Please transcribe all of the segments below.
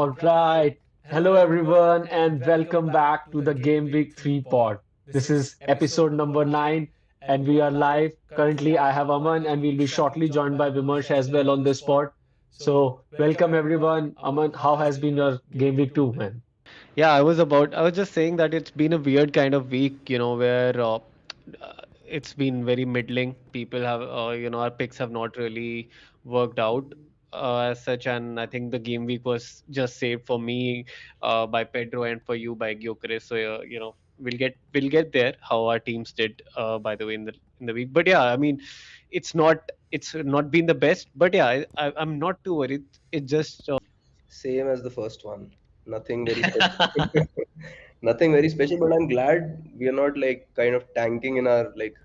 All right. Hello, everyone, and welcome back to the Game Week 3 pod. This is episode number 9, and we are live. Currently, I have Aman, and we'll be shortly joined by Vimarsh as well on this pod. So, welcome, everyone. Aman, how has been your Game Week 2, man? Yeah, I was just saying that it's been a weird kind of week, where it's been very middling. People have, our picks have not really worked out as such, and I think the game week was just saved for me by Pedro and for you by Gyökeres. So, we'll get there how our teams did, by the way, in the week. But yeah, I mean, it's not been the best, but yeah, I'm not too worried. It just Same as the first one. Nothing very special. Nothing very special, but I'm glad we are not like kind of tanking in our like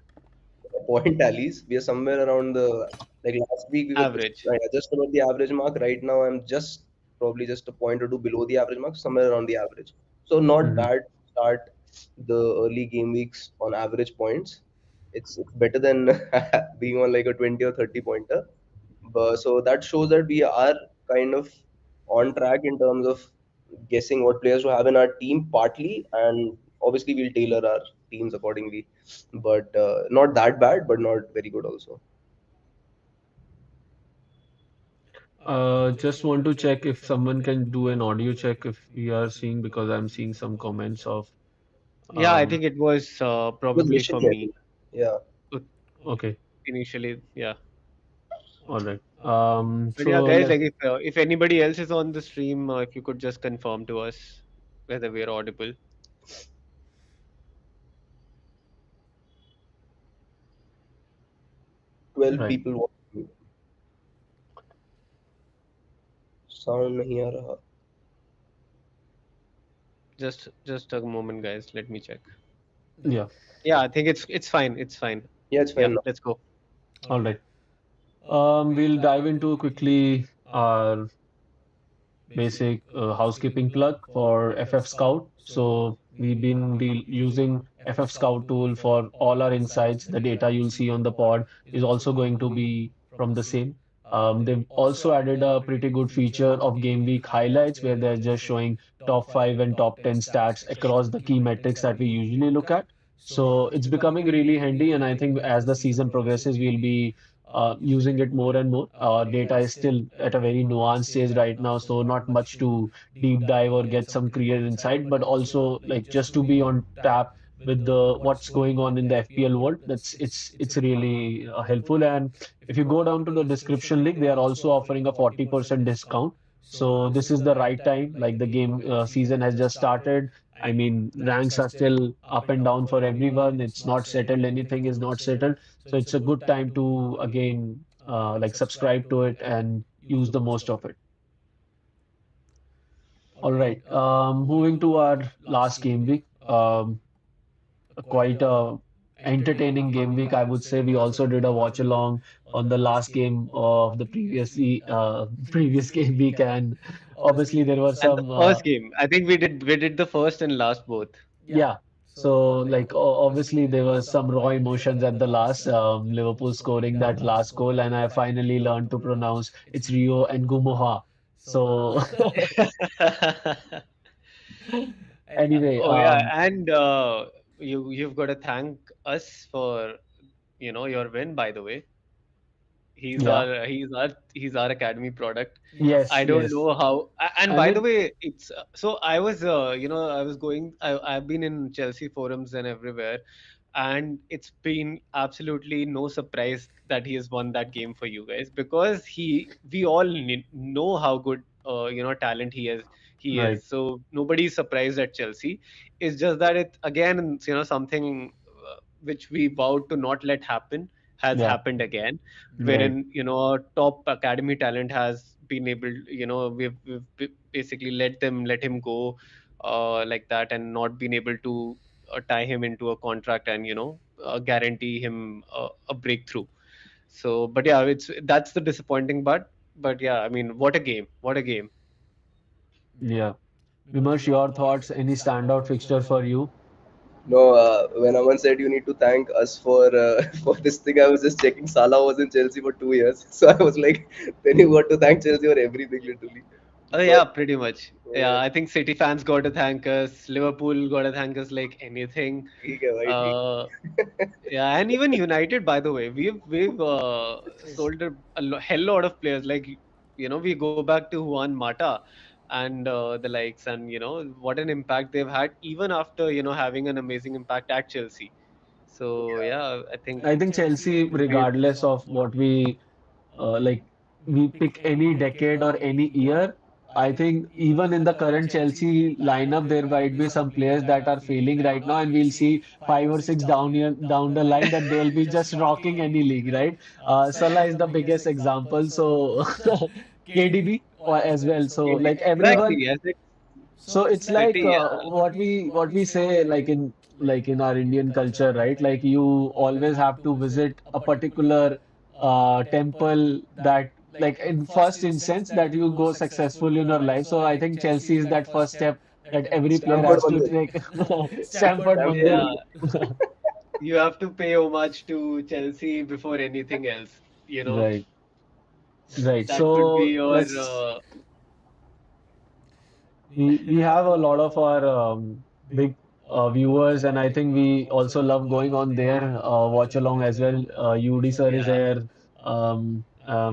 point tallies. We are somewhere around the like last week we were average. just about the average mark. Right now I'm just probably just a point or two below the average mark, somewhere around the average. So not Mhm. bad to start the early game weeks on average points. It's better than being on like a 20 or 30 pointer. But so that shows that we are kind of on track in terms of guessing what players to have in our team partly, and obviously we'll tailor our teams accordingly. But not that bad, but not very good also. Just want to check if someone can do an audio check if we are seeing, because I'm seeing some comments of. Yeah, I Um, think it was It was probably for Rishi, I me think. Yeah. uh, okay, initially. Yeah, all right. but yeah, So guys, let like if anybody else is on the stream, if you could just confirm to us whether we are audible. 12 right. people watching. Sound नहीं आ रहा. Just a moment, guys. Let me check. Yeah. Yeah, I think it's fine. It's fine. Yeah, it's Yeah, fine now. let's go. All right. We'll dive into quickly our basic housekeeping plug for FF Scout. So we've been using FF Scout tool for all our insights. The data you'll see on the pod is also going to be from the same. They've also added a pretty good feature of game week highlights where they're just showing top 5 and top 10 stats across the key metrics that we usually look at. So it's becoming really handy, and I think as the season progresses, we'll be using it more and more. Data is still at a very nuanced stage right now, so not much to deep dive or get some clear insight, but also like just to be on tap with the what's going on in the FPL world. It's really helpful. And if you go down to the description link, they are also offering a 40% discount. So this is the right time. Like the game season has just started. I mean, ranks are still up and down for everyone. It's not settled. Anything is not settled. So it's a good time to again like subscribe to it and use the most of it. All right. Moving to our last game week. Quite a entertaining game week, I would say. We also did a watch along on the last game of the previous game week, and obviously there were And the some first game, I think we did the first and last both. yeah. So, like, obviously, there was some raw emotions at the last, Liverpool scoring that last goal, and I finally learned to pronounce it's Rio and Gumoha. So, anyway, Oh yeah, and you've got to thank us for your win, by the way. He's yeah, our he's our he's our academy product. yes, I don't yes. know how. And I by the mean, way, it's so I was I was going. I've been in Chelsea forums and everywhere, and it's been absolutely no surprise that he has won that game for you guys because we all know how good talent he right, is. So nobody's surprised at Chelsea. It's just that it again something which we vowed to not let happen has yeah, happened again, right. wherein top academy talent has been able, we've basically let him go like that and not been able to tie him into a contract and guarantee him a breakthrough. So but yeah, it's that's the disappointing part. But yeah, I mean, what a game. Yeah. Vimarsh, your thoughts? Any standout fixture for you? No, when Aman said you need to thank us for for this thing, I was just checking. Salah was in Chelsea for 2 years, so I was like, then you got to thank Chelsea for everything, literally. Oh But yeah, pretty much. Yeah, I think City fans got to thank us. Liverpool got to thank us like anything. ठीक है भाई ठीक Uh, yeah, and even United, by the way, we've sold a hell lot of players. Like we go back to Juan Mata and the likes, and what an impact they've had even after having an amazing impact at Chelsea. So yeah, I think I think Chelsea, we regardless of what we like, we pick any decade or any year. I think even in the current Chelsea lineup, there might be some players that are failing right now, and we'll see 5 or 6 down the line that they'll be just rocking any league, right? Salah is the biggest example. So KDB as well. So maybe like exactly everyone. yes, it's So it's like City. Yeah, what we say like in our Indian culture, right? Like you always have to visit a particular temple that like in first instance that you go successful in your life. So I think Chelsea is that first step that every player Stamford has to Mandir. take. Stamford Stamford Mandir. yeah. Mandir. You have to pay homage to Chelsea before anything else. Right, right. That could be So your let's we have a lot of our big viewers, and I think we also love going on there, watch along as well. UD sir is yeah. here.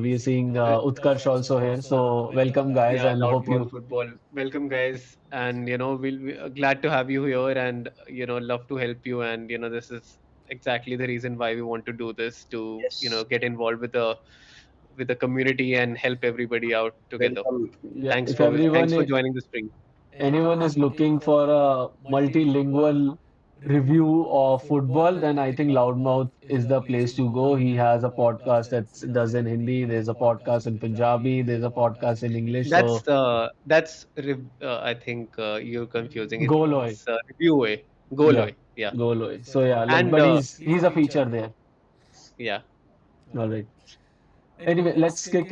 We are seeing Utkarsh also here. So welcome, guys, Yeah, and hope loudmouth you football. Welcome, guys, and we'll glad to have you here, and love to help you. And this is exactly the reason why we want to do this to Yes. get involved with the community and help everybody out together. Welcome. yeah. If everyone Thanks for joining the stream. anyone is looking for a multilingual review of football, then I think Loudmouth is the place to go. He has a podcast that does in Hindi. There's a podcast in Punjabi. There's a podcast in English. So I think you're confusing. Goloy. It's review way. Yeah, Goloy. Yeah, Goloy. So yeah, like, and but he's a feature there. yeah. All right. Anyway, let's kick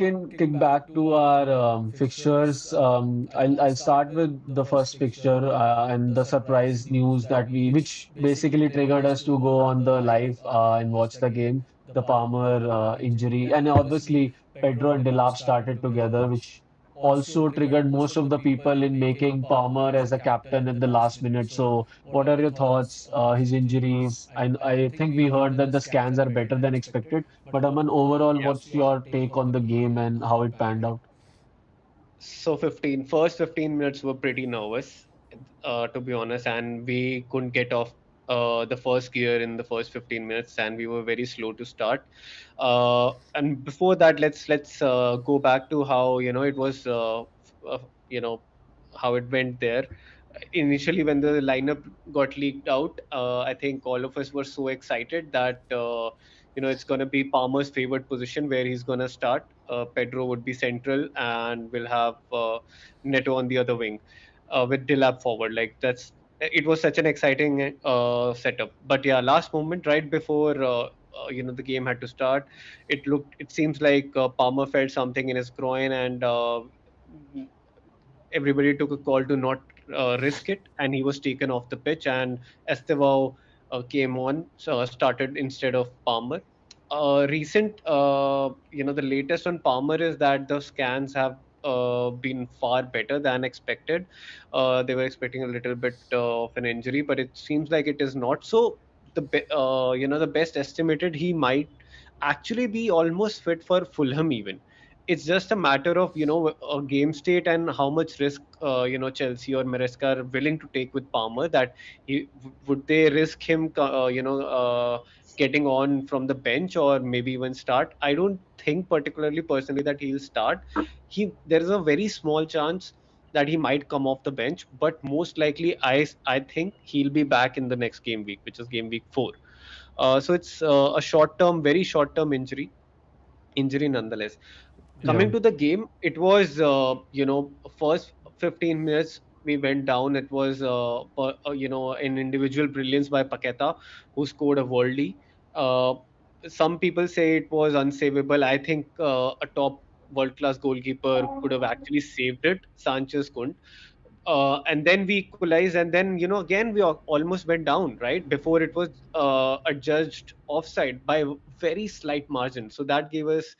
back to our fixtures. I'll start with the first fixture and the surprise news that which basically triggered us to go on the live and watch the game, the Palmer injury, and obviously Pedro and Delap started together, which also triggered most of the people in making Palmer as a captain in the last minute. So, what are your thoughts? His injuries, and I think we heard that the scans are better than expected. But Aman, overall, what's your take on the game and how it panned out? So first 15 minutes were pretty nervous, to be honest, and we couldn't get off the first gear in the first 15 minutes, and we were very slow to start. And before that, let's go back to how it was, you know, how it went there. Initially, when the lineup got leaked out, I think all of us were so excited that it's going to be Palmer's favorite position where he's going to start. Pedro would be central, and we'll have Neto on the other wing with Dilap forward. Like that's it was such an exciting setup. But yeah, last moment right before the game had to start, it seems like Palmer felt something in his groin, and everybody took a call to not risk it, and he was taken off the pitch. And Estevao came on, so started instead of Palmer. The latest on Palmer is that the scans have been far better than expected. They were expecting a little bit of an injury, but it seems like it is not. So the best estimated he might actually be almost fit for Fulham even. It's just a matter of a game state and how much risk Chelsea or Maresca are willing to take with Palmer. That would they risk him getting on from the bench or maybe even start. I don't think particularly personally that he'll start. There is a very small chance that he might come off the bench, but most likely I think he'll be back in the next game week, which is game week 4. So it's a very short term injury nonetheless. Yeah. Coming to the game, it was first 15 minutes we went down. It was an individual brilliance by Paqueta, who scored a worldie. uh, some people say it was unsavable. I think a top world class goalkeeper could have actually saved it. Sanchez couldn't. and then we equalized, and then again we almost went down right before it was adjudged offside by a very slight margin. So that gave us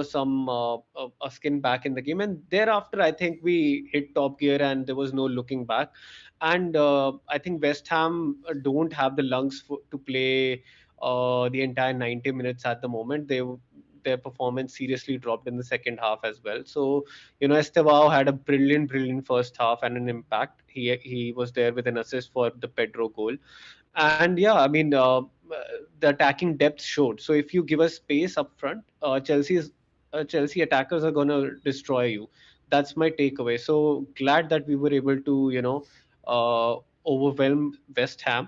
some a skin back in the game, and thereafter I think we hit top gear and there was no looking back. And I think West Ham don't have the lungs to play the entire 90 minutes at the moment. Their performance seriously dropped in the second half as well. So Estevao had a brilliant first half and an impact. He was there with an assist for the Pedro goal. And yeah, I mean, the attacking depth showed. So if you give us space up front, Chelsea attackers are gonna destroy you. That's my takeaway. So glad that we were able to overwhelm West Ham.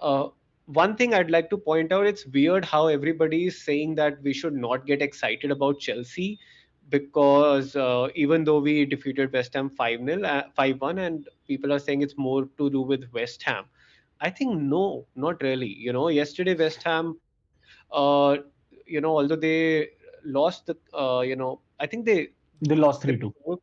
uh, One thing I'd like to point out, it's weird how everybody is saying that we should not get excited about Chelsea because even though we defeated West Ham 5-0, 5-1, and people are saying it's more to do with West Ham. I think no, not really. Yesterday West Ham, although they lost I think They lost they 3-2.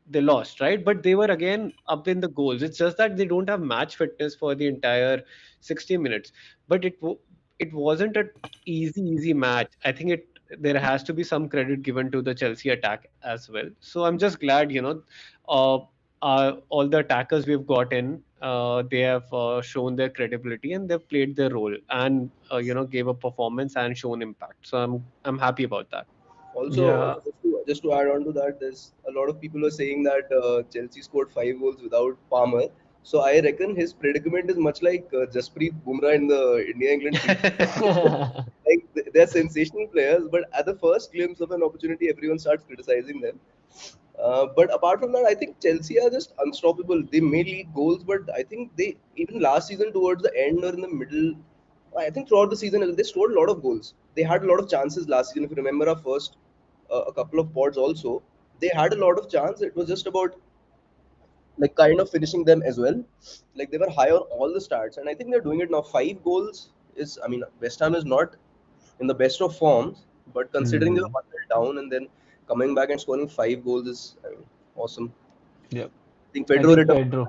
they lost, right? But they were again up in the goals. It's just that they don't have match fitness for the entire 60 minutes. But it wasn't a easy match. I think there has to be some credit given to the Chelsea attack as well. So I'm just glad, uh, all the attackers we've got in, they have shown their credibility and they've played their role and gave a performance and shown impact. So I'm happy about that. Also, Yeah. just to add on to that, there's a lot of people who are saying that Chelsea scored 5 goals without Palmer. So I reckon his predicament is much like Jasprit Bumrah in the India England team. Like they're sensational players, but at the first glimpse of an opportunity, everyone starts criticizing them. But apart from that, I think Chelsea are just unstoppable. They may lead goals, but I think they even last season towards the end or in the middle, I think throughout the season they scored a lot of goals. They had a lot of chances last season. If you remember our first a couple of pods also, they had a lot of chance. It was just about like kind of finishing them as well. Like they were high on all the stats, and I think they're doing it now. 5 goals is, I mean, West Ham is not in the best of forms, but considering they were Hmm. 1 down and then coming back and scoring 5 goals is, I mean, awesome. Yeah. I think I Pedro think returned,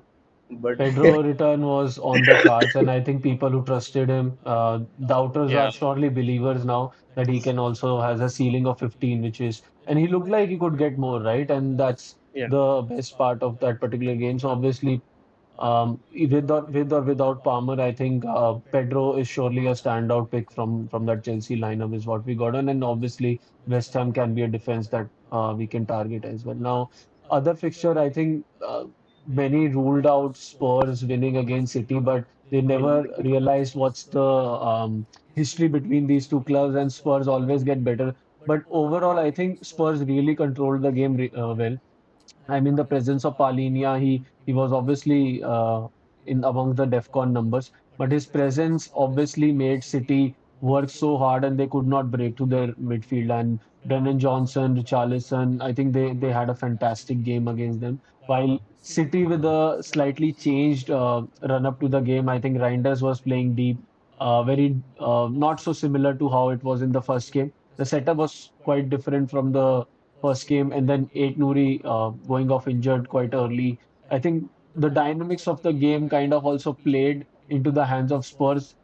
but Pedro return was on the cards, and I think people who trusted him, doubters are Yeah. surely believers now that he can also has a ceiling of 15, which is, and he looked like he could get more, right? And that's Yeah. the best part of that particular game. So obviously, with or without Palmer, I think Pedro is surely a standout pick from that Chelsea lineup is what we got on, and obviously West Ham can be a defense that we can target as well. Now, other fixture, I think many ruled out Spurs winning against City, but they never realized what's the history between these two clubs, and Spurs always get better. But overall, I think Spurs really controlled the game well. I mean, the presence of Palinia, he was obviously in among the DEFCON numbers, but his presence obviously made City work so hard, and they could not break to their midfield. And Brennan Johnson, Richarlison, I think they had a fantastic game against them. While City with a slightly changed run up to the game, I think Reinders was playing deep, very not so similar to how it was in the first game. The setup was quite different from the first game, and then Eight Nouri going off injured quite early. I think the dynamics of the game kind of also played into the hands of Spurs.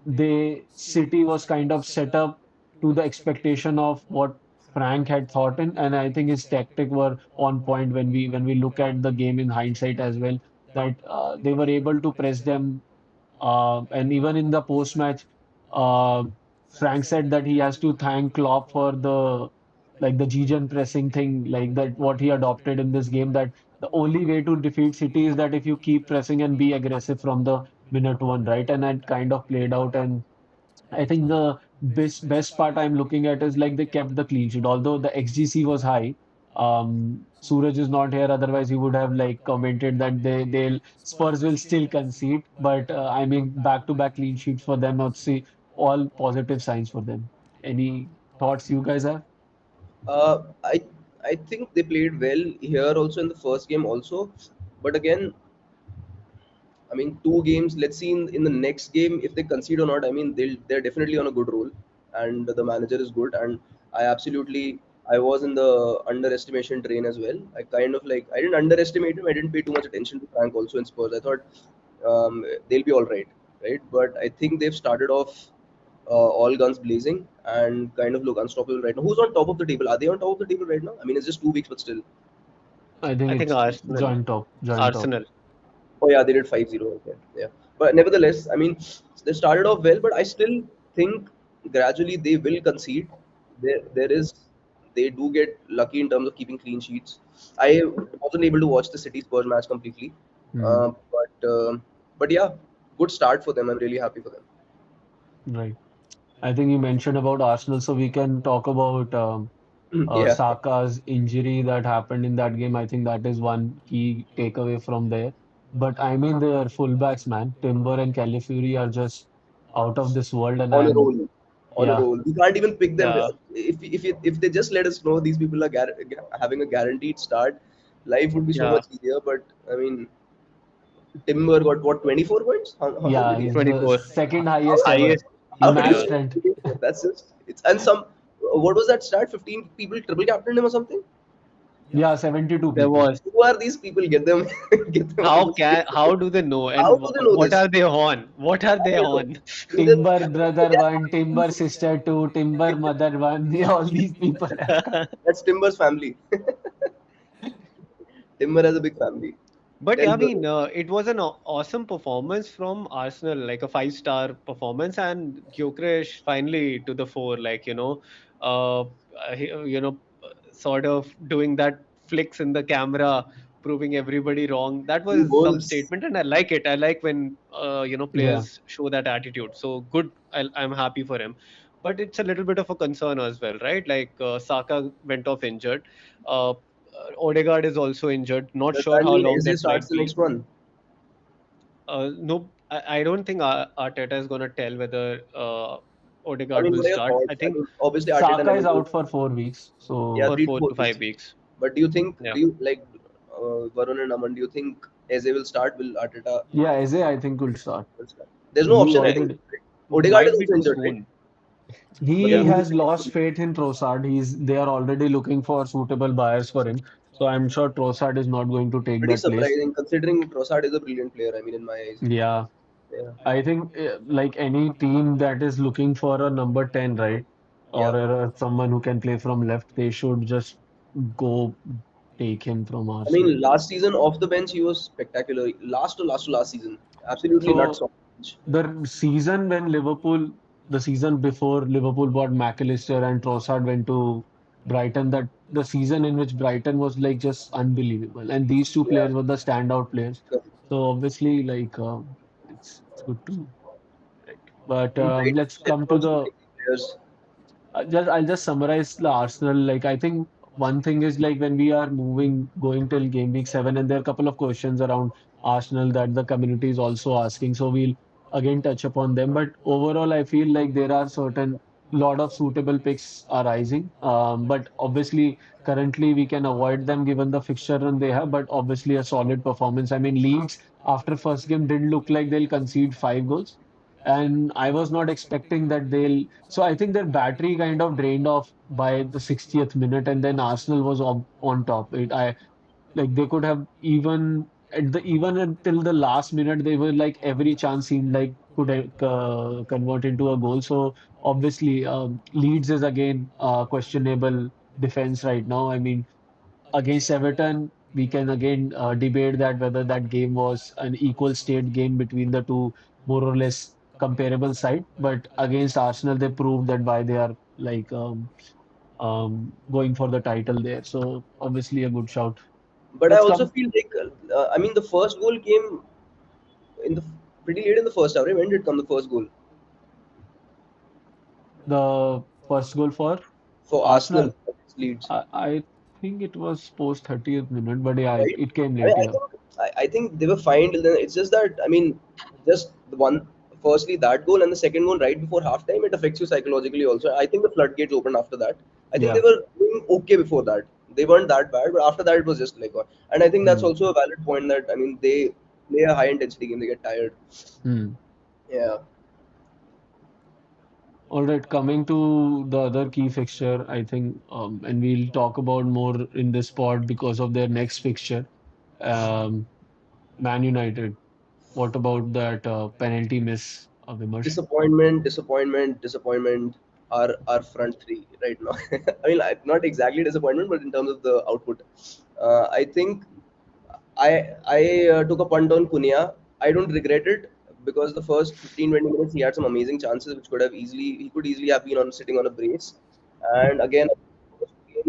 The City was kind of set up to the expectation of what Frank had thought in, and I think his tactic were on point when we look at the game in hindsight as well. That they were able to press them, and even in the post-match, uh, Frank said that he has to thank Klopp for the Gegen pressing thing, like that what he adopted in this game. That the only way to defeat City is that if you keep pressing and be aggressive from the minute one, right? And that kind of played out. And I think the best part I'm looking at is like they kept the clean sheet, although the XGC was high. Suraj is not here, otherwise he would have like commented that they'll Spurs will still concede. But I mean, back-to-back clean sheets for them, I'd say all positive signs for them. Any thoughts you guys have? uh, I I think they played well here also in the first game also, but again, I mean, 2 games. Let's see in the next game if they concede or not. I mean, they're definitely on a good roll, and the manager is good. And I absolutely I was in the underestimation train as well. I kind of like I didn't underestimate him. I didn't pay too much attention to Frank also in Spurs. I thought they'll be all right, right? But I think they've started off all guns blazing and kind of look unstoppable right now. Who's on top of the table? Are they on top of the table right now? I mean, it's just 2 weeks, but still. I think I think it's Arsenal. joint top, joint top. Arsenal. Oh yeah, they did 5-0. Okay, yeah. But nevertheless, I mean, they started off well, but I still think gradually they will concede. There is, they do get lucky in terms of keeping clean sheets. I wasn't able to watch the City Spurs match completely, Hmm. but yeah, good start for them. I'm really happy for them. Right. I think you mentioned about Arsenal, so we can talk about Yeah, Saka's injury that happened in that game. I think that is one key takeaway from there. But I mean, their fullbacks, man, Timber and Calafiori are just out of this world, and on a I'm roll, on a yeah, roll. We can't even pick them. Yeah. If they just let us know these people are having a guaranteed start, life would be so Yeah. much easier. But I mean, Timber got what 24 points? How yeah, did he have? he's the 24. second How highest did he? ever Highest. in How did match he? Yeah. strength. That's just it's and some. What was that start? 15 people triple captained him or something. Yeah, 72 There people. was. Who are these people? Get them, get them on the street. How do they know, How and do they know what this? are they on? What are I they don't know. on? Do Timber they brother have one, Timber sister two, Timber mother one. Yeah, all these people have come. That's Timber's family. Timber has a big family. But yeah, Ten I mean, brothers. it was an awesome performance from Arsenal, like a five-star performance, and Gyökeres finally to the fore, like uh, sort of doing that flicks in the camera, proving everybody wrong. That Two was some goals. statement, and I like it. I like when Yeah. players show that attitude. So good. I'm happy for him. But it's a little bit of a concern as well, right? Like Saka went off injured. Odegaard is also injured. Not Does sure that how mean long Eze that starts might the be. next one? No, I don't think Arteta is going to tell whether I Odegaard mean, will what are your start. I thoughts? I think mean, obviously Arteta Saka never is goes. out for 4 weeks, Yeah, so for three to four four to five weeks. weeks. But do you think? Yeah. Do you like Varun and Aman? Do you think Eze will start? Will Arteta yeah, Eze I think will start. will start? There's no He option, I think. already Odegaard is Might be also too injured, right? soon. But he then Yeah. who do has you lost think? faith in Trossard. They are already looking for suitable buyers for him. So I'm sure Trossard is not going to take Pretty that place. surprising considering Trossard is a brilliant player. I mean, in my eyes. Yeah, Yeah. I think like any team that is looking for a number 10, right? Yeah. Or someone who can play from left, they should just go take him from I mean, Arsenal. last season off the bench, he was spectacular. Last season, absolutely nuts So off the bench. the season before Liverpool bought McAllister and Trossard went to Brighton, that the season in which Brighton was like just unbelievable. And these two Yeah. players were the standout players. So obviously, like it's good to right. But In Brighton, let's there come were to also the pretty good players. I'll just summarize the Arsenal. Like I think one thing is like when we are going till game week 7, and there are a couple of questions around Arsenal that the community is also asking. So we'll again touch upon them. But overall, I feel like there are certain lot of suitable picks arising. But obviously, currently we can avoid them given the fixture run they have. But obviously, a solid performance. I mean, Leeds after first game didn't look like they'll concede 5 goals. And I was not expecting that they'll so I think their battery kind of drained off by the 60th minute, and then Arsenal was on top. I like they could have even until the last minute they were like every chance seemed like could convert into a goal. So obviously Leeds is again questionable defense right now. I mean against Everton, we can again debate that whether that game was an equal state game between the two more or less comparable side. But against Arsenal, they proved that why they are like going for the title there. So obviously a good shout. But I Let's also come feel like, I mean, the first goal came in the pretty late in the first half. Right? When did come the first goal the first goal for for Arsenal Arsenal. against Leeds? I think it was post 30th minute, but yeah, Right? it came I mean, late. Yeah. I think they were fine till then. It's just that I mean, just the one. Firstly, that goal and the second goal right before halftime, it affects you psychologically also. I think the floodgates opened after that. I think they Yeah. were doing okay before that. They weren't that bad, but after that, it was just like, and I think that's Hmm. also a valid point that I mean, they play a high intensity game, they get tired. Hmm. Yeah. All right, coming to the other key fixture, I think, and we'll talk about more in this pod because of their next fixture, um, Man United. What about that penalty miss, Vimash? Disappointment are front three right now. I mean, not exactly disappointment, but in terms of the output, I think I took a punt on Cunha. I don't regret it because the first 15-20 minutes he had some amazing chances which he could easily have been on sitting on a brace. And again,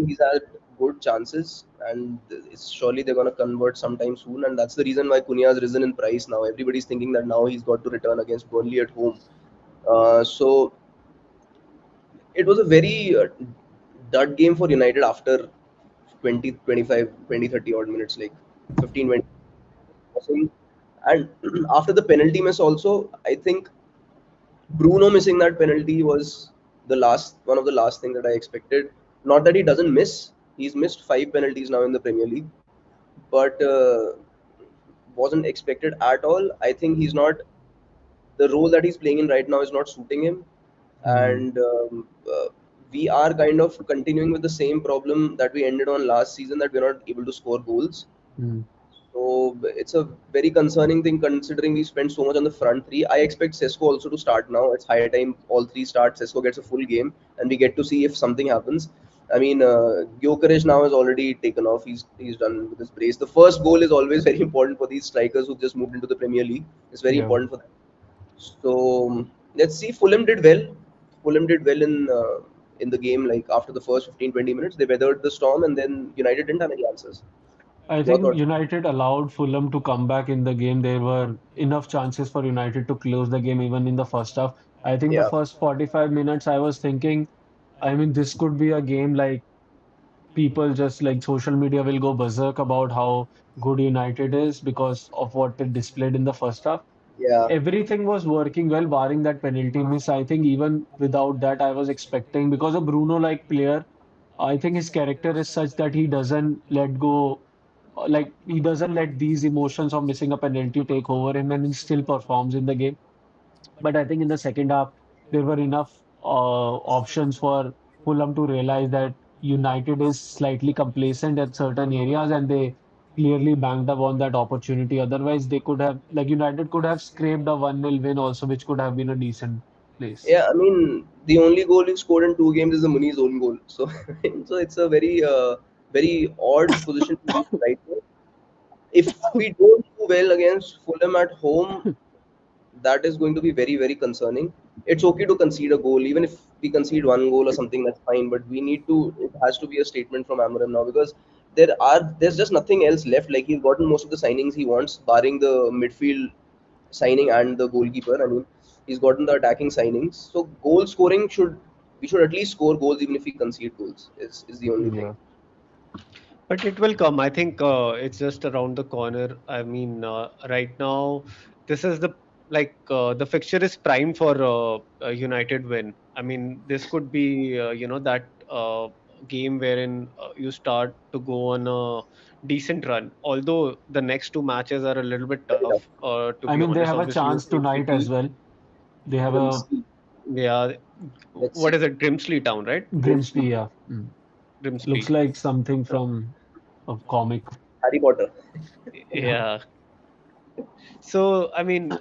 he's had good chances, and surely they're going to convert sometime soon. And that's the reason why Cunha has risen in price now. Everybody's thinking that now he's got to return against Burnley at home. So it was a very dud game for United after 20, 25, 20, 30 odd minutes, like 15, 20. And after the penalty miss, also, I think Bruno missing that penalty was one of the last things that I expected. Not that he doesn't miss; he's missed 5 penalties now in the Premier League, but wasn't expected at all. I think he's not the role that he's playing in right now is not suiting him, Hmm. and we are kind of continuing with the same problem that we ended on last season, that we're not able to score goals. Hmm. So it's a very concerning thing considering we spent so much on the front three. I expect Sesko also to start now. It's high time all three start. Sesko gets a full game and we get to see if something happens. I mean, Gyökeres now has already taken off. He's done with his brace. The first goal is always very important for these strikers who just moved into the Premier League. It's very Yeah. important for them. So let's see. Fulham did well. Fulham did well in the game. Like after the first 15-20 minutes, they weathered the storm, and then United didn't have any answers. I Your think thoughts? United allowed Fulham to come back in the game. There were enough chances for United to close the game even in the first half. I think the Yeah. first 45 minutes I was thinking, I mean, this could be a game like people just like social media will go berserk about how good United is because of what it displayed in the first half. Yeah. Everything was working well, barring that penalty miss. I think even without that, I was expecting because a Bruno-like player, I think his character is such that he doesn't let go, like he doesn't let these emotions of missing a penalty take over him, and he still performs in the game. But I think in the second half, there were enough options for Fulham to realize that United is slightly complacent at certain areas, and they clearly banked up on that opportunity. Otherwise, they could have, like United could have scraped a 1-0 win also, which could have been a decent place. Yeah, I mean, the only goal he scored in 2 games is the Muni's own goal. So, so it's a very odd position to be in right now. If we don't do well against Fulham at home, that is going to be very, very concerning. It's okay to concede a goal, even if we concede one goal or something, that's fine. But we need to. It has to be a statement from Amaram now because there's just nothing else left. Like he's gotten most of the signings he wants, barring the midfield signing and the goalkeeper. I mean, he's gotten the attacking signings. So goal scoring we should at least score goals even if we concede goals. Is the only thing. Yeah. But it will come. I think it's just around the corner. I mean, right now, this is the fixture is prime for a United win. I mean, this could be that game wherein you start to go on a decent run. Although the next two matches are a little bit Very tough. tough. To be I mean, honest, they have a obviously you chance played tonight as City. well. They have a Grimsby. Yeah, Let's what see. is it? Grimsley Town, right? Grimsby. Grimsby, yeah. Looks Grimsby. like something from a comic. Harry Potter. Yeah. Yeah. So, I mean,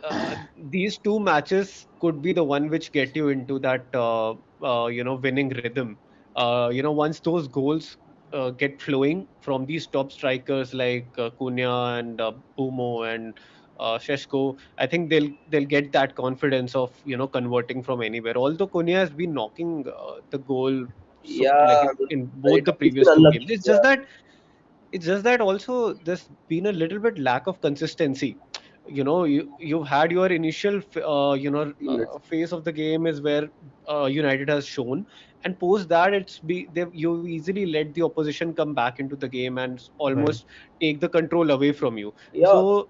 these two matches could be the one which get you into that, winning rhythm. Once those goals get flowing from these top strikers like Cunha and Bumo and Sheshko, I think they'll get that confidence of converting from anywhere. Although Cunha has been knocking the goal so Yeah, like I mean, in very both the tough. He's been previous two games. unlucky. Yeah. It's just that also there's been a little bit lack of consistency. You've had your initial Minutes. phase of the game is where United has shown, and post that you've easily let the opposition come back into the game and Right. almost take the control away from you. Yeah. So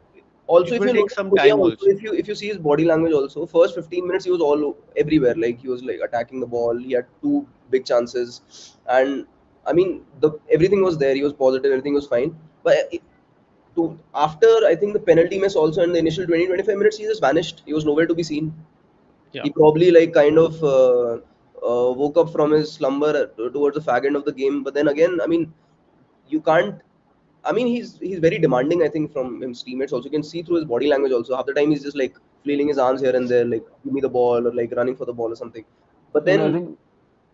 Also, it if will you take notice some Korea time also, also. if you see his body language also, first 15 minutes he was everywhere. Like he was like attacking the ball. He had two big chances, and I mean the everything was there. He was positive. Everything was fine. But after I think the penalty miss also in the initial 20-25 minutes, he just vanished. He was nowhere to be seen. Yeah. He probably like kind of woke up from his slumber towards the fag end of the game. But then again, I mean, you can't. I mean, he's very demanding. I think from his teammates also. You can see through his body language also. Half the time he's just like flailing his arms here and there, like give me the ball or like running for the ball or something. But And I then, think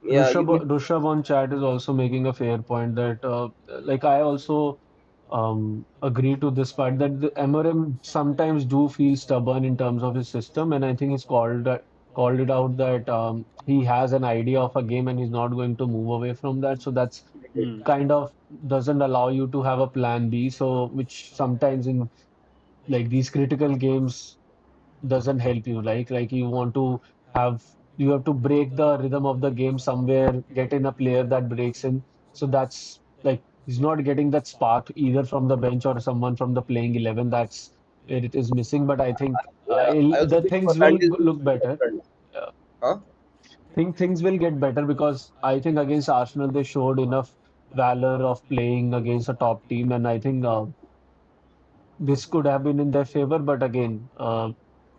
yeah, Rishabh on chat is also making a fair point that, like, I also agree to this part that the MRM sometimes do feel stubborn in terms of his system, and I think he's called it out that he has an idea of a game and he's not going to move away from that. So that's Hmm. kind of doesn't allow you to have a plan B. So which sometimes in like these critical games doesn't help you. Like you want to have you have to break the rhythm of the game somewhere, get in a player that breaks in. So that's like he's not getting that spark either from the bench or someone from the playing 11. That's where it is missing. But I think yeah. I also the think things will Fernandez needs look to be better. upfront. Uh, Huh? think things will get better because I think against Arsenal they showed enough valor of playing against a top team, and I think this could have been in their favor. But again,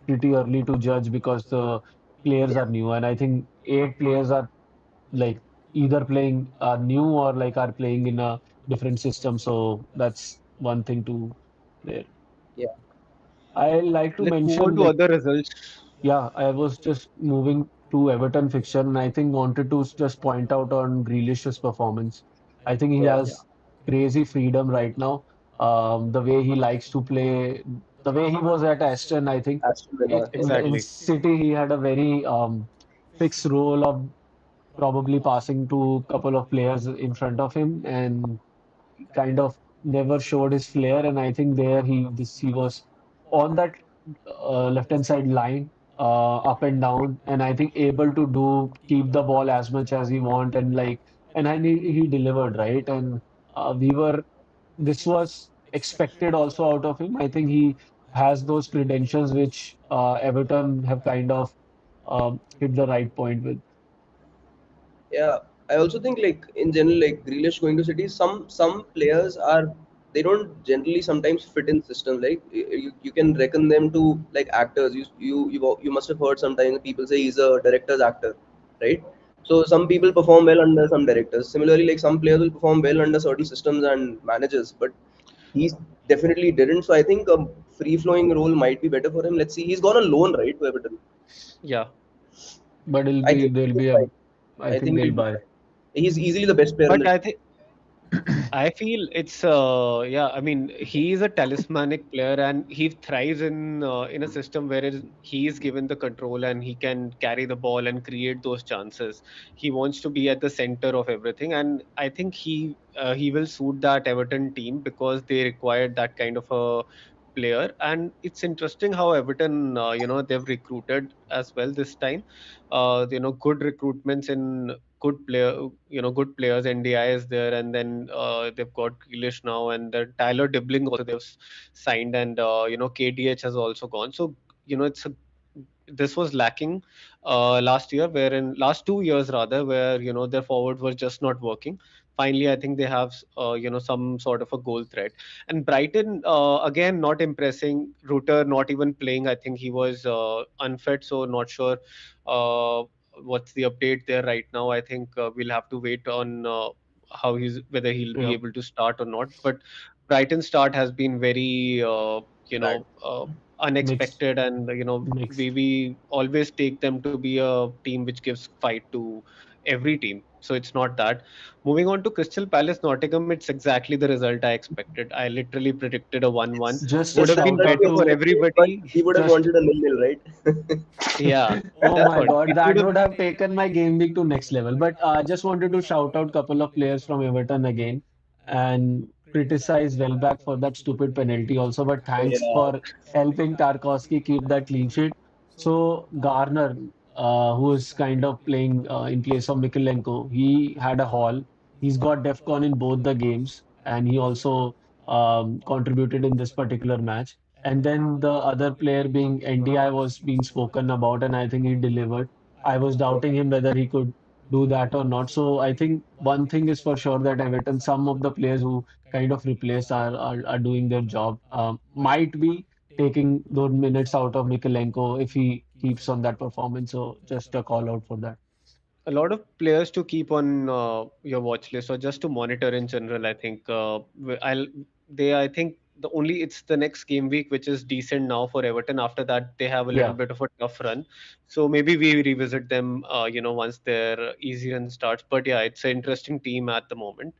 pretty early to judge because the players Yeah, are new, and I think 8 players are like either playing new or like are playing in a different system. So that's one thing to there. yeah, I like to Let's move on mention to like other results. yeah, I was just moving to Everton fixture, and I think wanted to just point out on Grealish's performance. I think he yeah. Yeah. has crazy freedom right now. The way he likes to play, the way he was at Aston, I think Aston Villa. Yeah, in Exactly. City he had a very fixed role of probably passing to a couple of players in front of him, and kind of never showed his flair. And I think there he was on that left hand side line, up and down, and I think able to do keep the ball as much as he want, and like and he delivered right. And we were this was expected also out of him. I think he has those credentials which Everton have kind of hit the right point with. yeah. I also think like in general, like Grealish going to City, some players are they don't generally sometimes fit in systems. Like you can reckon them to like actors. You must have heard sometimes people say he's a director's actor, right? So some people perform well under some directors. Similarly, like some players will perform well under certain systems and managers, but he definitely didn't. So I think a free flowing role might be better for him. Let's see. He's gone on loan, right, to Everton. Yeah. But I think there'll he'll be be a fine. I I think think they'll he'll be buy. fine. He's easily the best player in But the I team. think I feel it's yeah, I mean he is a talismanic player and he thrives in a system wherein he is given the control and he can carry the ball and create those chances. He wants to be at the center of everything, and I think he will suit that Everton team because they required that kind of a player. And it's interesting how Everton they've recruited as well this time. Good recruitments in good players. NDI is there, and then they've got Grealish now, and then Tyler Dibling also they've signed, and KDH has also gone. So it's a this was lacking last year, wherein last 2 years rather, where their forwards were just not working. Finally, I think they have some sort of a goal threat. And Brighton again not impressing. Rooter not even playing. I think he was unfit, so not sure uh, what's the update there right now. I think we'll have to wait on how he's whether he'll be Yeah, able to start or not. But Brighton's start has been very Bad. mixed unexpected, and we mixed. we always take them to be a team which gives fight to every team. So it's not that. Moving on to Crystal Palace Nottingham, it's exactly the result I expected. I literally predicted a 1-1. Just a Would It's have the been shout result out we better for to expected, but everybody. we would have just wanted a nil-nil, right? Yeah, oh that's my what God, it would that have. would have taken my game week to next level. But I just wanted to shout out a couple of players from Everton again and criticize Welbeck for that stupid penalty also. But thanks Yeah, for helping Tarkowski keep that clean sheet. So Garner, who is kind of playing in place of Mykolenko, he had a haul. He's got DEFCON in both the games, and he also contributed in this particular match. And then the other player being NDI was being spoken about, and I think he delivered. I was doubting him whether he could do that or not. So I think one thing is for sure that Everton, some of the players who kind of replaced are doing their job. Might be taking those minutes out of Mikalenko if he keeps on that performance. So just a call out for that. A lot of players to keep on your watch list or just to monitor in general. I think I'll they I think the only it's the next game week which is decent now for Everton. After that they have a little Yeah, bit of a tough run, so maybe we revisit them once their easy run starts. But yeah, it's an interesting team at the moment.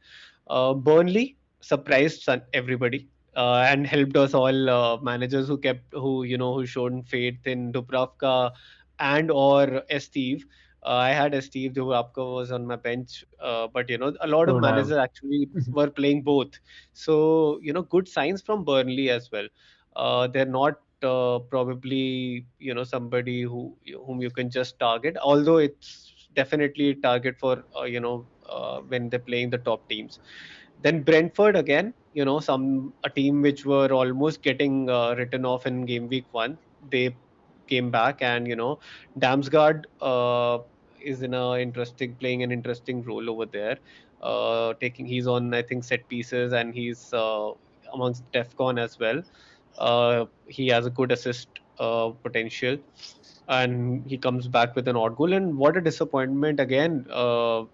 Burnley surprised everybody and helped us all managers who shown faith in Dubravka and or Steve. I had Steve Dubravka was on my bench, but a lot of should managers have. actually were playing both. So good signs from Burnley as well. They're not probably somebody whom you can just target, although it's definitely a target for when they're playing the top teams. Then Brentford again, some a team which were almost getting written off in game week 1. They came back, and Damsgaard is in a interesting playing an interesting role over there. Taking He's on, I think, set pieces, and he's amongst Defcon as well. He has a good assist potential, and he comes back with an odd goal. And what a disappointment again,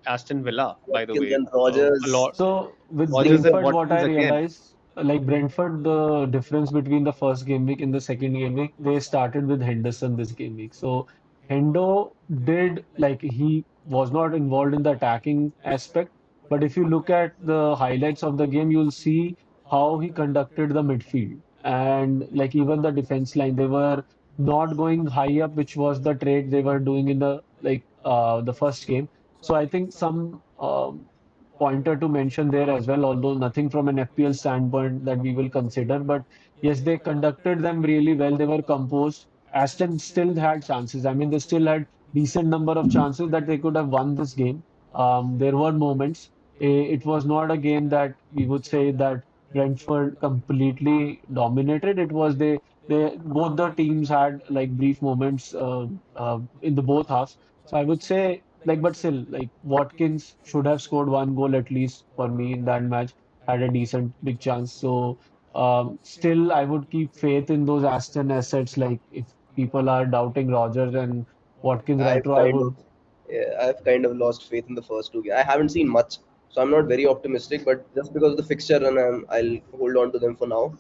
Aston Villa, by the Watkins way. and A Rogers. lot So with Rodgers and Brentford, what Watkins I again. realized, like Brentford, the difference between the first game week and the second game week, they started with Henderson this game week. So Hendo did like he was not involved in the attacking aspect, but if you look at the highlights of the game, you'll see how he conducted the midfield and like even the defense line. They were not going high up, which was the trade they were doing in the first game. So I think some pointer to mention there as well, although nothing from an FPL standpoint that we will consider. But yes, they conducted them really well. They were composed. Aston still had chances. I mean, they still had decent number of chances that they could have won this game. There were moments. It was not a game that we would say that Brentford completely dominated. It was they both the teams had like brief moments in the both halves. So I would say like, but still, like Watkins should have scored one goal at least for me in that match, had a decent big chance. So still, I would keep faith in those Aston assets. Like if people are doubting Rogers and Watkins right I've now, I kind of would, yeah, I've kind of lost faith in the first two games. I haven't seen much, so I'm not very optimistic. But just because of the fixture, and I'll hold on to them for now.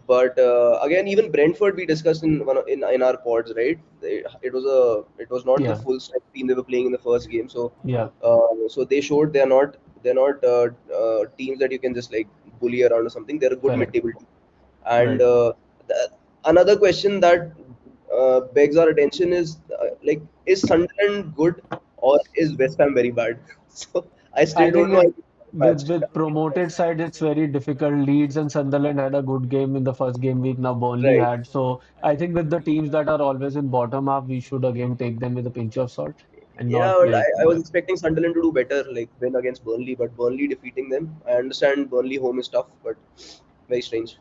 But again, even Brentford we discussed in in our pods, right? It was not the yeah, full strength team they were playing in the first game. So yeah, so they showed they're not teams that you can just like bully around or something. They're a good correct, mid-table team. And right. another question that begs our attention is is Sunderland good or is West Ham very bad? So I still I don't think know. I it think it's with match. with promoted side, it's very difficult. Leeds and Sunderland had a good game in the first game week. Now Burnley Right. had. So I think with the teams that are always in bottom half, we should again take them with a pinch of salt and Yeah, not but like I was expecting Sunderland to do better, like win against Burnley, but Burnley defeating them. I understand Burnley home is tough, but very strange.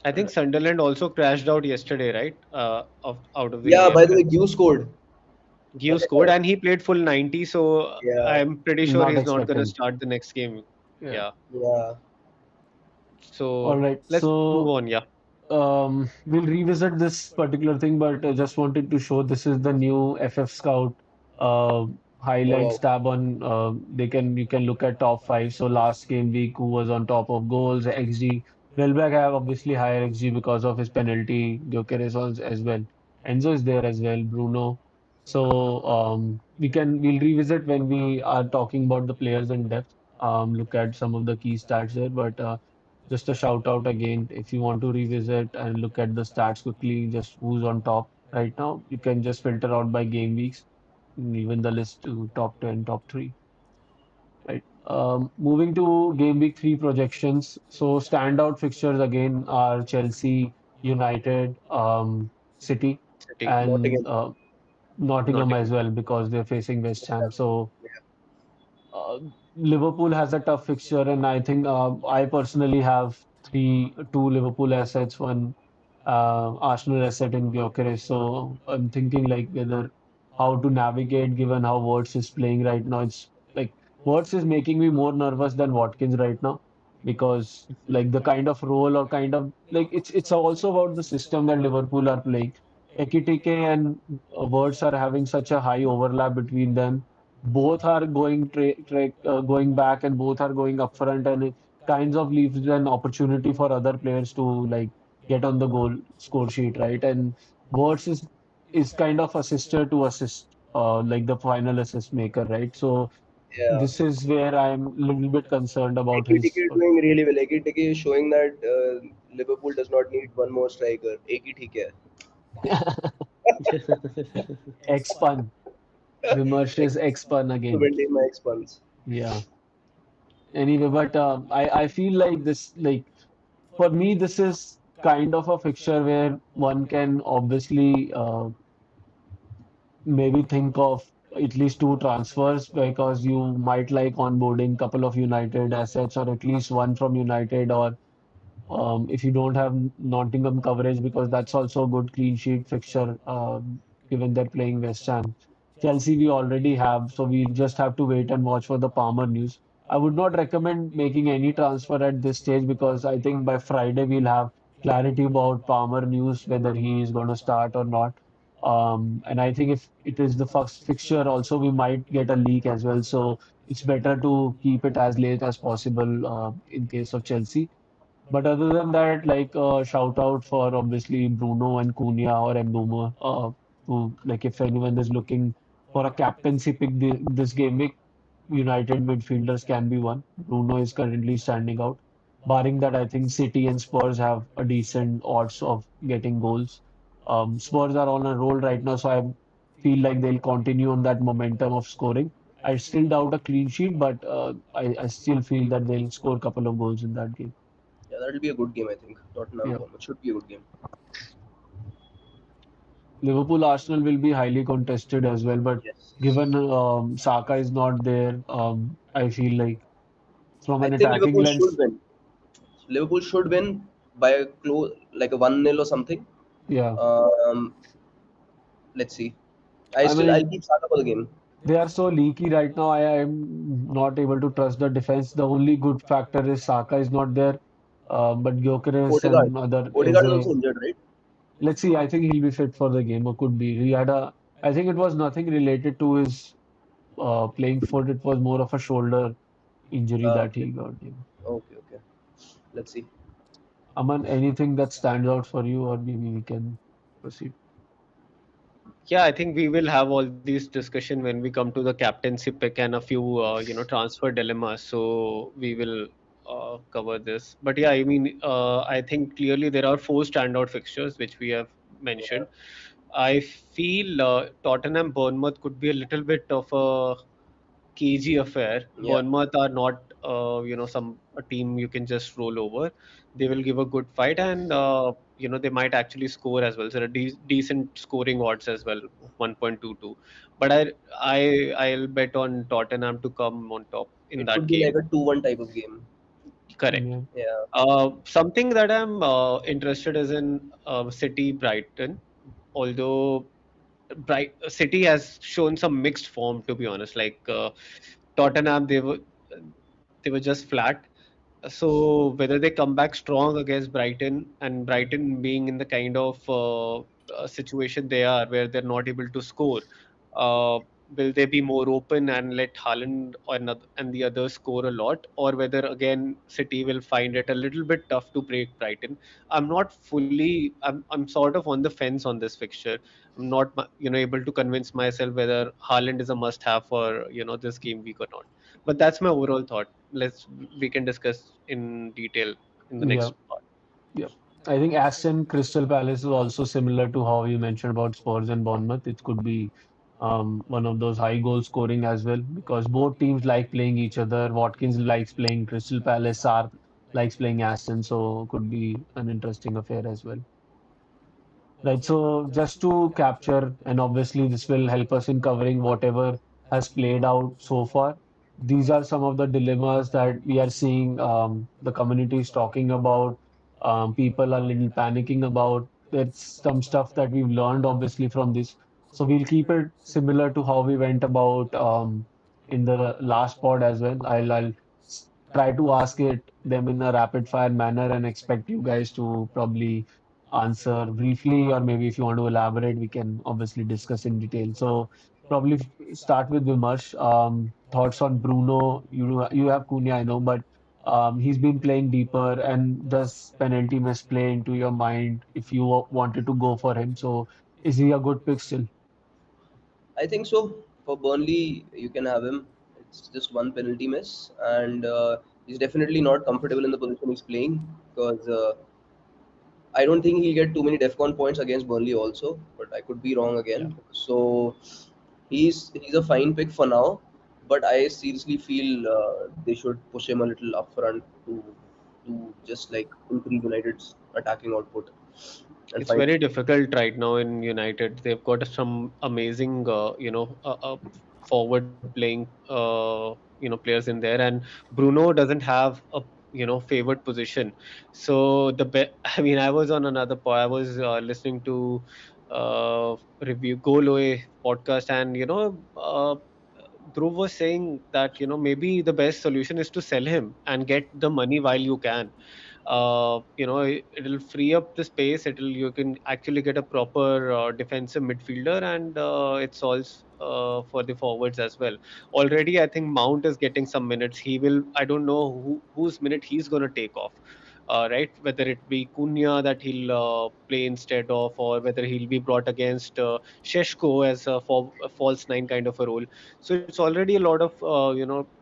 I think Sunderland also crashed out yesterday, right? Out of the Yeah, by the way, EFL. Gu scored. Gio scored and he played full 90, so Yeah, I'm pretty sure not he's not going to expecting. start the next game. Yeah. Yeah. yeah. All So right. let's move So on. Yeah. we'll revisit this particular thing, but I just wanted to show this is the new FF Scout uh, Oh highlights wow. tab on. They can you can look at top five. So last game week, who was on top of goals, XG. Welbeck have obviously higher XG because of his penalty. Gyökeres also as well. Enzo is there as well. Bruno. So we'll revisit when we are talking about the players in depth. Look at some of the key stats there, but. Just a shout out again, if you want to revisit and look at the stats quickly, just who's on top right now, you can just filter out by game weeks, and even the list to top 10, top three, right? Moving to game week three projections. So standout fixtures again are Chelsea, United, City, City, and Nottingham. Nottingham as Nottingham. well because they're facing West West Ham. Ham. So Yeah. Liverpool has a tough fixture, and I think I personally have two Liverpool assets, one Arsenal asset in Gyökeres. So I'm thinking like whether how to navigate given how Wirtz is playing right now. It's like Wirtz is making me more nervous than Watkins right now because like the kind of role or kind of like it's also about the system that Liverpool are playing. Ekitike and Words are having such a high overlap between them. Both are going back, and both are going up front, and it kinds of leaves an opportunity for other players to like get on the goal score sheet, right? And Words is kind of assister to assist, like the final assist maker, right? So Yeah. this is where I'm a little bit concerned about Ekitike his. is doing really well. Ekitike is showing that Liverpool does not need one more striker. Ekitike. X-Pun. Vimarsh is X-Pun To again. maintain my expense. Yeah. Anyway, but I feel like this, like for me, this is kind of a fixture where one can obviously maybe think of at least two transfers because you might like onboarding couple of United assets or at least one from United, or if you don't have Nottingham coverage, because that's also a good clean sheet fixture, given they're playing West Ham. Chelsea we already have, so we just have to wait and watch for the Palmer news. I would not recommend making any transfer at this stage because I think by Friday we'll have clarity about Palmer news, whether he is going to start or not. And I think if it is the first fixture, also we might get a leak as well. So it's better to keep it as late as possible in case of Chelsea. But other than that, like shout out for obviously Bruno and Cunha or Mbeumo, who like if anyone is looking for a captaincy pick this game week, United midfielders can be one. Bruno is currently standing out. Barring that, I think City and Spurs have a decent odds of getting goals. Spurs are on a roll right now, so I feel like they'll continue on that momentum of scoring. I still doubt a clean sheet, but I still feel that they'll score a couple of goals in that game. Yeah, that'll be a good game, I think. Tottenham Yeah. Bournemouth should be a good game. Liverpool Arsenal will be highly contested as well, but Yes. given Saka is not there, I feel like from I an think attacking Liverpool should lens, win. Liverpool should win by a close, like a 1-0 or something. yeah. Um, let's see. I I'll mean, keep Saka for the game. they are so leaky right now. I am not able to trust the defense. The only good factor is Saka is not there, but Gyökeres Odegaard. and other Odegaard is Eze. also injured, right? Let's see. I think he'll be fit for the game, or could be. He had a. I think it was nothing related to his playing foot. It was more of a shoulder injury that Okay. he got. Yeah. Okay. Okay. Let's see. Aman, anything that stands out for you, or maybe we can proceed. Yeah, I think we will have all these discussion when we come to the captaincy pick and a few transfer dilemmas. So we will cover this. But yeah, I mean, I think clearly there are four standout fixtures which we have Yeah. mentioned. I feel Tottenham Bournemouth could be a little bit of a cagey affair. Yeah. Bournemouth are not, some a team you can just roll over. They will give a good fight, and they might actually score as well. So a decent scoring odds as well, 1.22. But I'll bet on Tottenham to come on top in It could that be like game. a 2-1 type of game. Correct. Yeah, Yeah. Something that I'm interested is in City Brighton, although City has shown some mixed form, to be honest. Like Tottenham, they were just flat. So whether they come back strong against Brighton, and Brighton being in the kind of situation they are, where they're not able to score, uh, will they be more open and let Haaland and the others score a lot, or whether again City will find it a little bit tough to break Brighton? I'm not fully. I'm sort of on the fence on this fixture. I'm not able to convince myself whether Haaland is a must-have for this game week or not. But that's my overall thought. We can discuss in detail in the yeah, next part. yeah. I think Aston Crystal Palace is also similar to how you mentioned about Spurs and Bournemouth. It could be one of those high goal scoring as well because both teams like playing each other. Watkins likes playing Crystal Palace, Sark likes playing Aston, so could be an interesting affair as well. Right, so just to capture, and obviously this will help us in covering whatever has played out so far. These are some of the dilemmas that we are seeing the community is talking about. People are a little panicking about. There's some stuff that we've learned obviously from this. So we'll keep it similar to how we went about in the last pod as well. I'll try to ask it them in a rapid fire manner and expect you guys to probably answer briefly, or maybe if you want to elaborate, we can obviously discuss in detail. So probably start with Vimarsh. Thoughts on Bruno? You have Cunha, I know, but he's been playing deeper, and does penalty miss play into your mind if you wanted to go for him? So is he a good pick still? I think so. For Burnley, you can have him. It's just one penalty miss, and he's definitely not comfortable in the position he's playing because I don't think he'll get too many DEFCON points against Burnley also, but I could be wrong Yeah. again. So he's a fine pick for now, but I seriously feel they should push him a little up front to just like increase United's attacking output and It's find. very difficult right now in United. They've got some amazing, forward playing, players in there, and Bruno doesn't have a favored position. So I mean, I was on another I was listening to review Goloe podcast, and Dhruv was saying that maybe the best solution is to sell him and get the money while you can. It'll free up the space. You can actually get a proper defensive midfielder, and it solves for the forwards as well. Already I think Mount is getting some minutes. I don't know whose minute he's going to take off, right? Whether it be Cunha that he'll play instead of, or whether he'll be brought against Sheshko as a false nine kind of a role. So it's already a lot of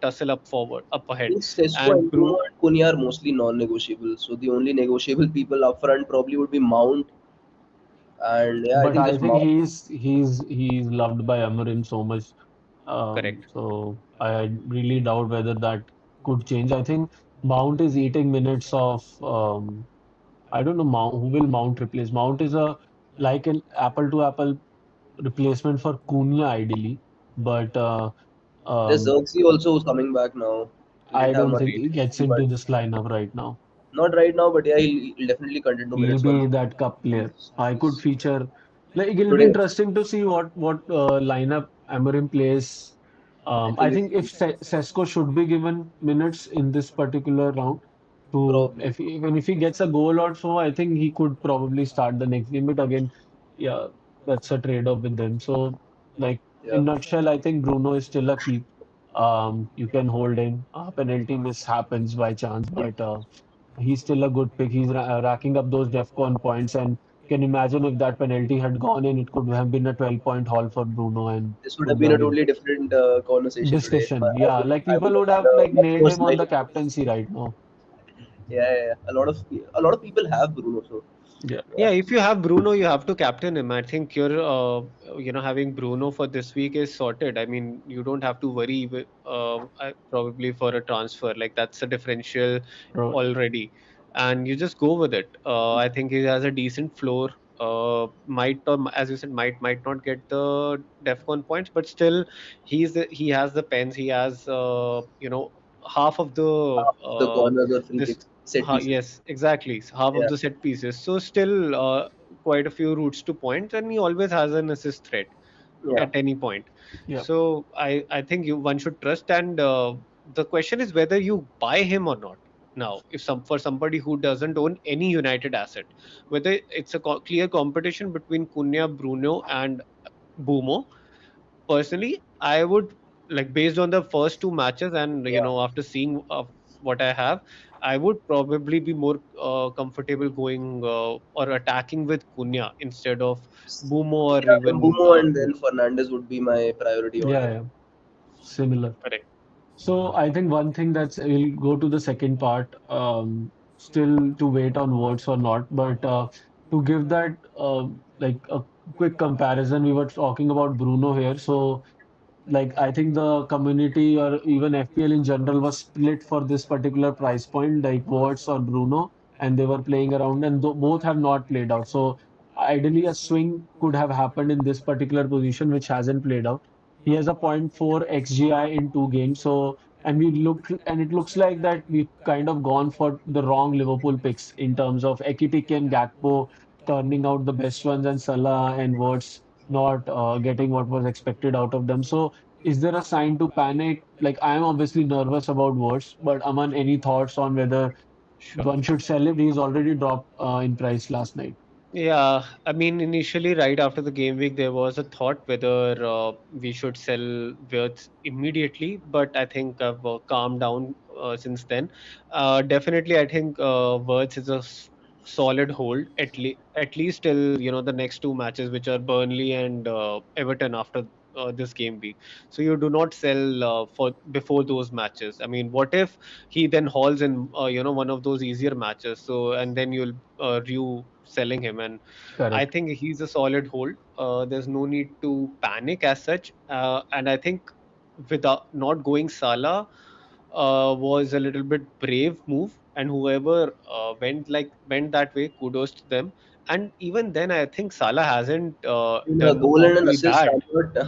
tussle up I ahead. think Sesko And and Bruno and Cunha are mostly non-negotiable. So the only negotiable people up front probably would be Mount, and yeah, I But think I just think Mount. he's loved by Amorim so much. correct. So I really doubt whether that could change. I think Mount is eating minutes of I don't know who will Mount replace. Mount is a like an apple to apple replacement for Cunha ideally, but There's um, Xerxes also who's coming back now. He I didn't have don't much, think Agreed. he gets but into this lineup right now. not right now. But yeah, he'll definitely continue He'll minutes once be that cup player. I could he's feature like it'll be today. interesting to see what lineup Amorim plays. I I think think if Sesko should be given minutes in this particular round to probably if even if he gets a goal or so, I think he could probably start the next game. But again, yeah, that's a trade-off with them. So like yeah. in nutshell, I think Bruno is still a keep. You can hold him. Penalty miss happens by chance, but he's still a good pick. He's racking up those DEFCON points, and can imagine if that penalty had gone in, it could have been a 12-point haul for Bruno and This would have could been a have been totally different conversation today. discussion. Yeah, like I people would have would had have a like much named more him on the smiling captaincy face. right now. Yeah. A lot of people have Bruno, so Yeah. yeah, Yeah, if you have Bruno, you have to captain him. I think having Bruno for this week is sorted. I mean, you don't have to worry probably for a transfer. Like that's a differential Bro. already, and you just go with it. I think he has a decent floor. Might or as you said, might not get the Defcon points, but still, he has the pens. He has half of the half of the corners or free this kicks, set pieces. yes, exactly. Half of Yeah, the set pieces. So still quite a few routes to points, and he always has an assist threat yeah. at any point. Yeah. So I think one should trust, and the question is whether you buy him or not. Now, if for somebody who doesn't own any United asset, whether it's a clear competition between Cunha, Bruno, and Bumo, personally, I would like based on the first two matches, and Yeah. after seeing what I have, I would probably be more comfortable going or attacking with Cunha instead of Bumo or Yeah, even Mbumo and then Bruno. Fernandez would be my priority Yeah, order. yeah, similar. Correct. So I think one thing that's we'll go to the second part. Still to wait on votes or not, but to give that like a quick comparison, we were talking about Bruno here. So like I think the community or even FPL in general was split for this particular price point, like Watts or Bruno, and they were playing around, and both have not played out. So ideally, a swing could have happened in this particular position, which hasn't played out. He has a zero point 0.4 XGI in 2 games. So and it looks like that we've kind of gone for the wrong Liverpool picks in terms of Ekitike and Gakpo turning out the best ones, and Salah and Wirtz not getting what was expected out of them. So is there a sign to panic? Like I'm obviously nervous about Wirtz, but Aman, any thoughts on whether Sure. one should sell him? He's already dropped in price last night. Yeah, I mean, initially, right after the game week, there was a thought whether we should sell Wirtz immediately, but I think I've calmed down since then. Definitely, I think Wirtz is a solid hold at least till the next two matches, which are Burnley and Everton after this game week. So you do not sell for before those matches. I mean, what if he then hauls in one of those easier matches? So and then you'll rue selling him, and I Correct. think he's a solid hold. There's no need to panic as such, and I think without not going Salah was a little bit brave move, and whoever went that way, kudos to them. And even then, I think Salah hasn't In a done goal and an awfully assist, bad.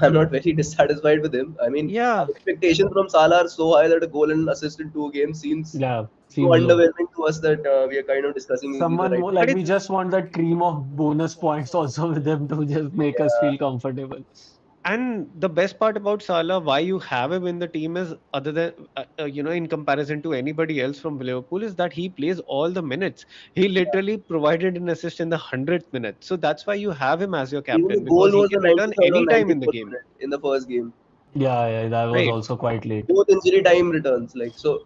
I'm not very dissatisfied with him. I mean, our Yeah, expectations from Salah are so high that a goal and an assist in 2 games seems Yeah, so seems low. underwhelming to us that we are kind of discussing is he the right but Like player. we it's just want that cream of bonus points also with them to just make us Yeah, feel comfortable. And the best part about Salah, why you have him in the team is other than in comparison to anybody else from Liverpool, is that he plays all the minutes. He yeah. literally provided an assist in the 100th minute, so that's why you have him as your Even the captain goal because he was the can return 93rd or anytime in the 94th game, minute in the first game. Yeah, that was right? also quite late. Both injury time returns, like so.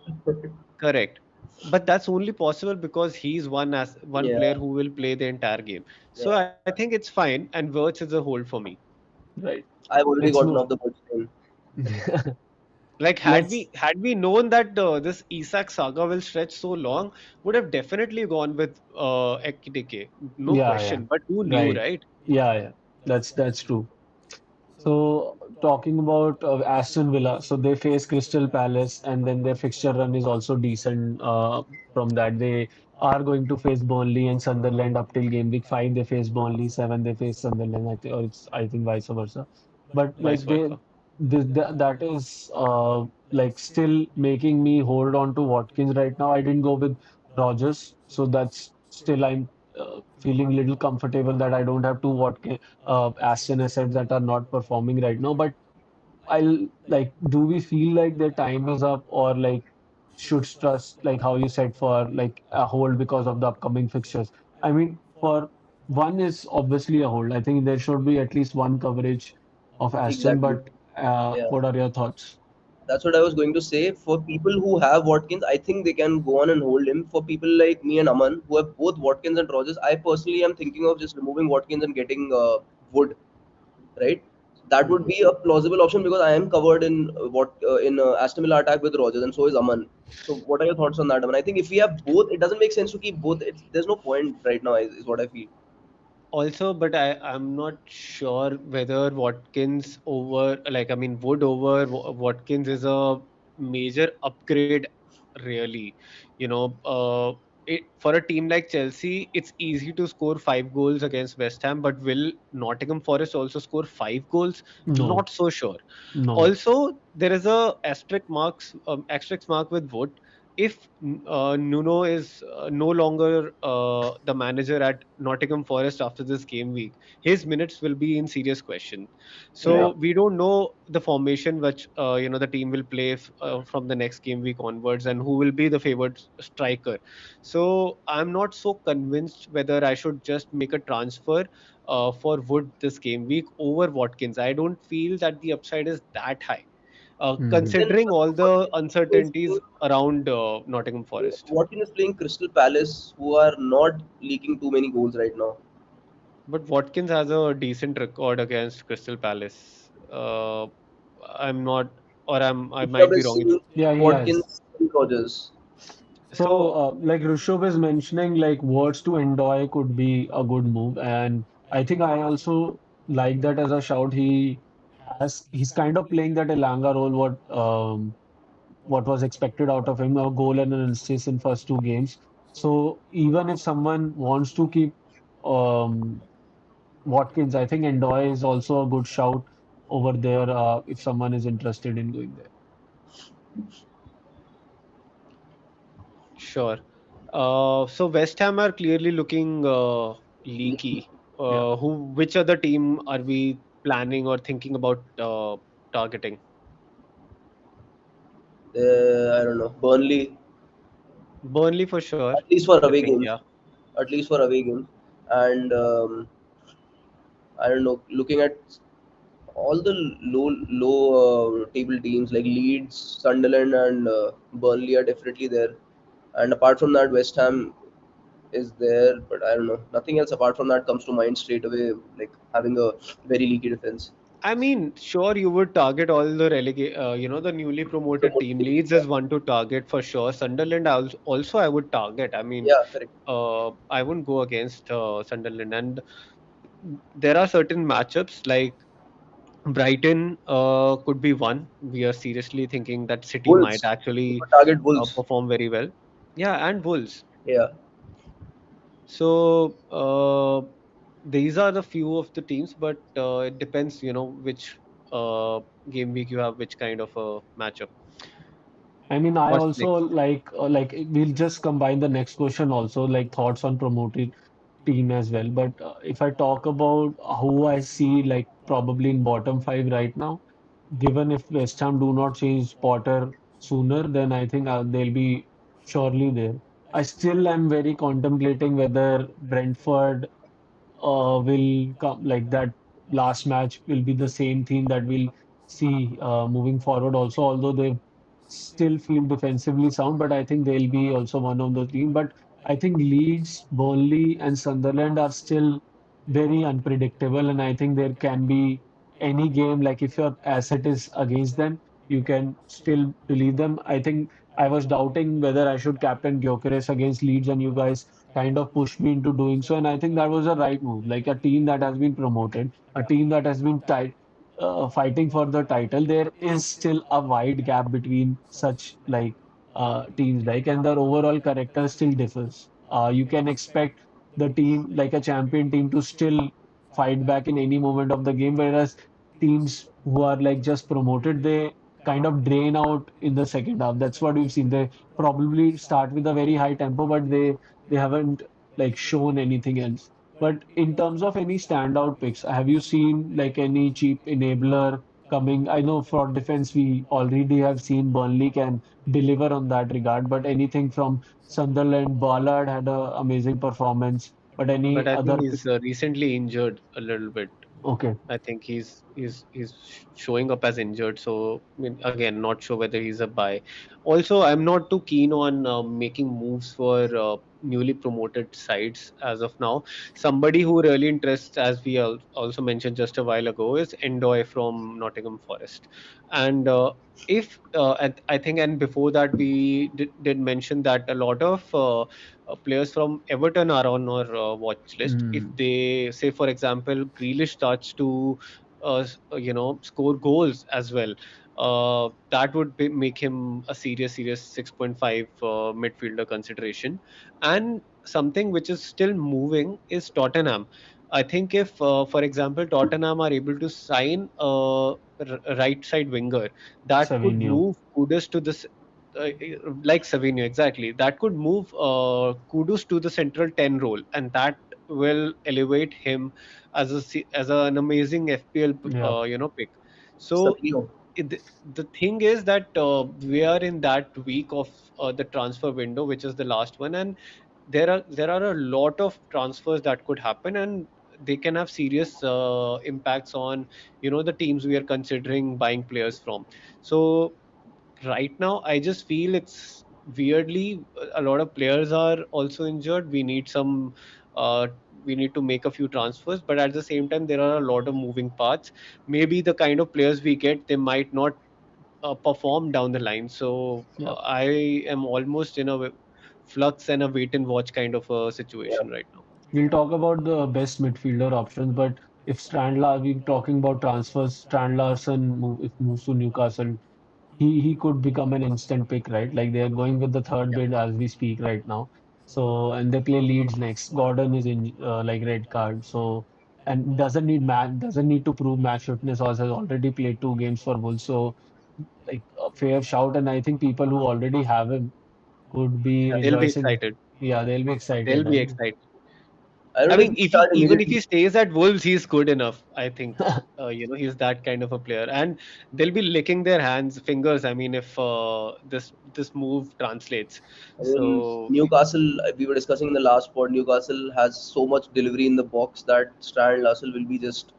Correct. But that's only possible because he's one Yeah, player who will play the entire game. So yeah. I think it's fine, and Wirtz is a hold for me. Right. I've already Let's gotten move. off the boat train. Like Let's. had we known that this Isak saga will stretch so long, would have definitely gone with Ekitike, no Yeah. question. But who knew, Right. right? Yeah. That's true. So talking about Aston Villa, so they face Crystal Palace, and then their fixture run is also decent. From that, they are going to face Burnley and Sunderland up till game week 5. They face Burnley, 7 they face Sunderland. I think vice versa. But Vice like versa. that is like still making me hold on to Watkins right now. I didn't go with Rogers, so that's still I'm feeling a little comfortable that I don't have two Watkins Aston assets that are not performing right now. But I'll like, do we feel like their time is up, or like should trust like how you said for like a hold because of the upcoming fixtures? I mean, for one is obviously a hold. I think there should be at least one coverage of Aston. Exactly. But Yeah. what are your thoughts? That's what I was going to say. For people who have Watkins, I think they can go on and hold him. For people like me and Aman, who have both Watkins and Rogers, I personally am thinking of just removing Watkins and getting Wood, right? That would Mhm. be a plausible option because I am covered in Aston Villa attack with Rogers, and so is Aman. So, what are your thoughts on that, Aman? I think if we have both, it doesn't make sense to keep both. There's no point right now, is what I feel. Also, but I'm not sure whether Watkins over, like, I mean, Wood over Watkins is a major upgrade, really. For a team like Chelsea, it's easy to score 5 goals against West Ham, but will Nottingham Forest also score 5 goals? No, Not so sure. no. Also, there is a asterisk mark with Wood. If Nuno is no longer the manager at Nottingham Forest after this game week, his minutes will be in serious question. Yeah. So we don't know the formation which the team will play from the next game week onwards, and who will be the favored striker. So I'm not so convinced whether I should just make a transfer for Wood this game week over Watkins. I don't feel that the upside is that high, Mhm. Then considering all the Watkins uncertainties around Nottingham Forest. Watkins is playing Crystal Palace, who are not leaking too many goals right now. But Watkins has a decent record against Crystal Palace. I'm not, or I might Rishabh be is wrong. seeing Yeah, he has. Watkins and Rogers. So, So like Rishabh is mentioning, like words to Endoy could be a good move, and I think I also like that as a shout. He's kind of playing that Elanga role, what was expected out of him, a goal and an assist in first two games. So even if someone wants to keep um Watkins, I think Endoy is also a good shout over there, if someone is interested in going there. sure. So West Ham are clearly looking leaky. Yeah. Which other team are we planning or thinking about targeting? I don't know. Burnley, Burnley for sure. at least for I away think, games. yeah. At least for away games. and I don't know, looking at all the low table teams like Leeds, Sunderland, and Burnley are definitely there. And apart from that, West Ham is there, but I don't know. Nothing else apart from that comes to mind straight away. Like having a very leaky defense. I mean, sure, you would target all the the newly promoted Promoted team. teams, Leeds is one to target for sure. Sunderland also I would target. I mean, yeah, correct. I wouldn't go against Sunderland. And there are certain matchups like Brighton could be one. We are seriously thinking that City might Wolves. You actually could target Wolves. perform very well. Yeah, and Wolves. Yeah. So these are the few of the teams, but it depends, which uh, game week you have, which kind of a matchup. I mean, I What's also next? like we'll just combine the next question also, like thoughts on promoted team as well. But if I talk about who I see like probably in bottom five right now, given if West Ham do not change Potter sooner, then I think they'll be surely there. I still am very contemplating whether Brentford will come like that last match will be the same theme that we'll see moving forward also, although they still feel defensively sound, but I think they'll be also one of the team. But I think Leeds, Burnley, and Sunderland are still very unpredictable, and I think there can be any game, like if your asset is against them, you can still believe them. I think I was doubting whether I should captain Gyökeres against Leeds, and you guys kind of pushed me into doing so. And I think that was a right move. Like a team that has been promoted, a team that has been fighting for the title, there is still a wide gap between such like teams, like, and their overall character still differs. You can expect the team, like a champion team, to still fight back in any moment of the game, whereas teams who are like just promoted, they kind of drain out in the second half. That's what we've seen. They probably start with a very high tempo, but they haven't like shown anything else. But in terms of any standout picks, have you seen like any cheap enabler coming? I know for defense we already have seen Burnley can deliver on that regard, but anything from Sunderland, Ballard had a amazing performance. But But any I think other he's recently injured a little bit. okay. I think he's showing up as injured. So I mean, again, not sure whether he's a buy. Also, I'm not too keen on making moves for newly promoted sides as of now. Somebody who really interests, as we also mentioned just a while ago, is Endoy from Nottingham Forest. And if I think, and before that, we did mention that a lot of players from Everton are on our watch list. If Mm, they say, for example, Grealish starts to score goals as well, that would make him a serious 6.5 midfielder consideration. And something which is still moving is Tottenham. I think if, for example, Tottenham are able to sign a right side winger, that could Savinho. move Kudus to this. Like Savinho, exactly. That could move Kudus to the central 10 role, and that will elevate him as as an amazing FPL Yeah. pick. So Savinho. the thing is that we are in that week of the transfer window, which is the last one, and there are a lot of transfers that could happen, and they can have serious impacts on the teams we are considering buying players from. So right now I just feel it's weirdly a lot of players are also injured. Uh, we need to make a few transfers, but at the same time there are a lot of moving parts. Maybe the kind of players we get, they might not perform down the line. So Yeah. I am almost in a flux and a wait and watch kind of a Yeah. situation right now. We'll talk about the best midfielder options, but if we're talking about transfers, Strand Larson if moves to Newcastle, he could become an instant pick, right? Like they're going with the third bid as we speak right now. So and they play Leeds next. Gordon is in like red card, so and doesn't need to prove match fitness. Also has already played 2 games for Wolves, so like a fair shout. And I think people who already have him could be They'll be rejoicing. excited. Yeah, they'll be They'll excited. be excited. I don't I know if mean, he start even if immediately. he stays at Wolves, he's good enough. I think he's that kind of a player, and they'll be licking their fingers. I mean, if this move translates. I mean, So Newcastle, we were discussing in the last pod, Newcastle has so much delivery in the box that Strand Russell will be just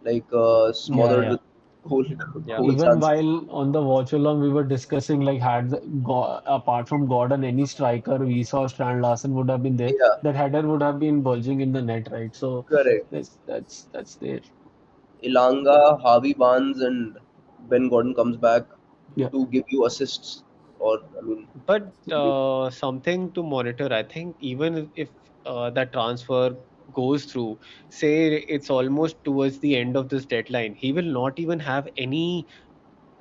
like Yeah, smothered yeah. with goal, yeah, goal Even chances. while on the watch along, we were discussing like apart from Gordon, any striker we saw Strand Larsen would have been there. Yeah, That header would have been bulging in the net, right? So correct. that's there. Ilanga, Harvey Barnes, and Ben Gordon comes back Yeah. to give you assists. Or, I mean, but maybe- something to monitor. I think even if that transfer goes through, say it's almost towards the end of this deadline, he will not even have any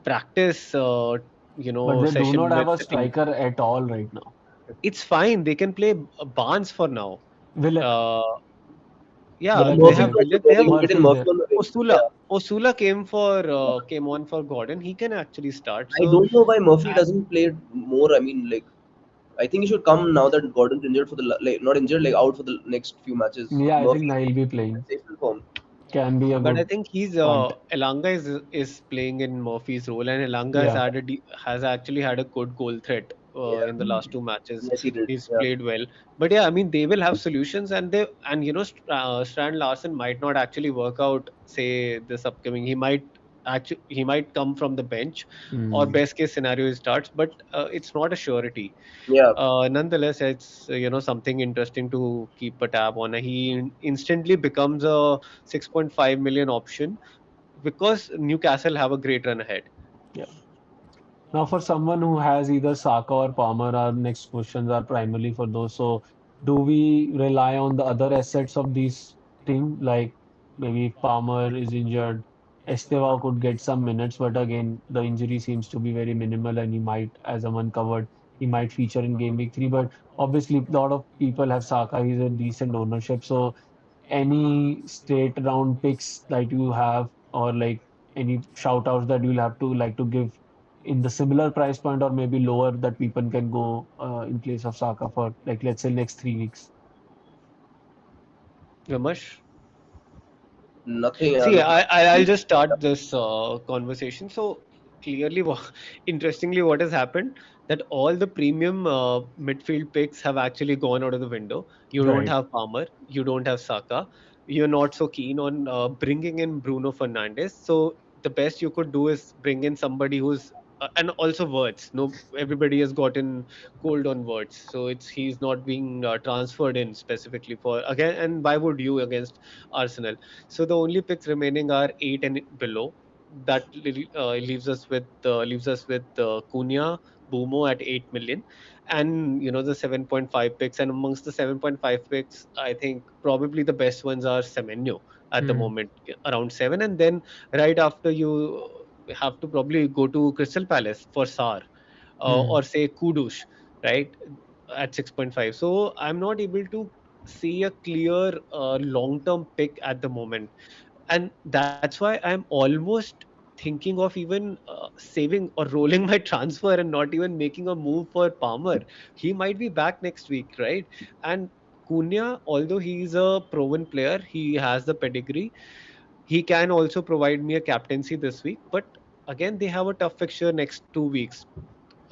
practice. But they do not Session have with a the team. striker at all right now. It's fine. They can play Barnes for now. Willock. Uh, yeah, Willock they is Murphy is have there. also Willian. there. They They have can get in Murphy is Murphy there. on the wing. Osula. Yeah. Osula came on for Gordon. He can actually start. I So don't know why Murphy uh, doesn't play more. I mean, like, I think he should come now that Gordon's injured for the like not injured, like out for the next few matches. Yeah, I think Murphy now he'll be playing. sensational form. Can be a but I good think he's punt. Elanga is playing in Murphy's role, and Elanga Yeah. has actually had a good goal threat in the Yeah. last two matches. Yes, he did. He's Yeah. played well, but yeah, I mean they will have solutions, and Strand Larsen might not actually work out. Say this upcoming, he might come from the bench, or Hmm. best case scenario he starts, but it's not a surety. Yeah. Nonetheless, it's something interesting to keep a tab on. He instantly becomes a 6.5 million option because Newcastle have a great run ahead. Yeah. Now, for someone who has either Saka or Palmer, our next questions are primarily for those. So, do we rely on the other assets of this team? Like maybe if Palmer is injured, Estevao could get some minutes, but again, the injury seems to be very minimal, and he might, as Aman covered, he might feature in game week 3. But obviously, a lot of people have Saka. He's a decent ownership. So, any straight round picks that you have, or like any shout outs that you'll have to like to give in the similar price point or maybe lower that people can go in place of Saka for like let's say next 3 weeks. Ramesh? Nothing. Yeah. See, Nothing. I'll just start this conversation. So clearly, interestingly, what has happened that all the premium midfield picks have actually gone out of the window. You don't Right. have Palmer, you don't have Saka. You're not so keen on bringing in Bruno Fernandes. So the best you could do is bring in somebody who's and also words. No, everybody has gotten cold on words, so he's not being transferred in specifically for again. And why would you against Arsenal? So the only picks remaining are 8 and below. That leaves us with Cunha, Bumo at 8 million, and the 7.5 picks. And amongst the 7.5 picks, I think probably the best ones are Semenyo at the Hmm. moment, around 7. And then right after, you have to probably go to Crystal Palace for Sar, Hmm. or say Kudush, right, at 6.5. So I'm not able to see a clear long-term pick at the moment, and that's why I'm almost thinking of even saving or rolling my transfer and not even making a move for Palmer. He might be back next week, right? And Cunha, although he's a proven player, he has the pedigree. He can also provide me a captaincy this week, but again, they have a tough fixture next 2 weeks.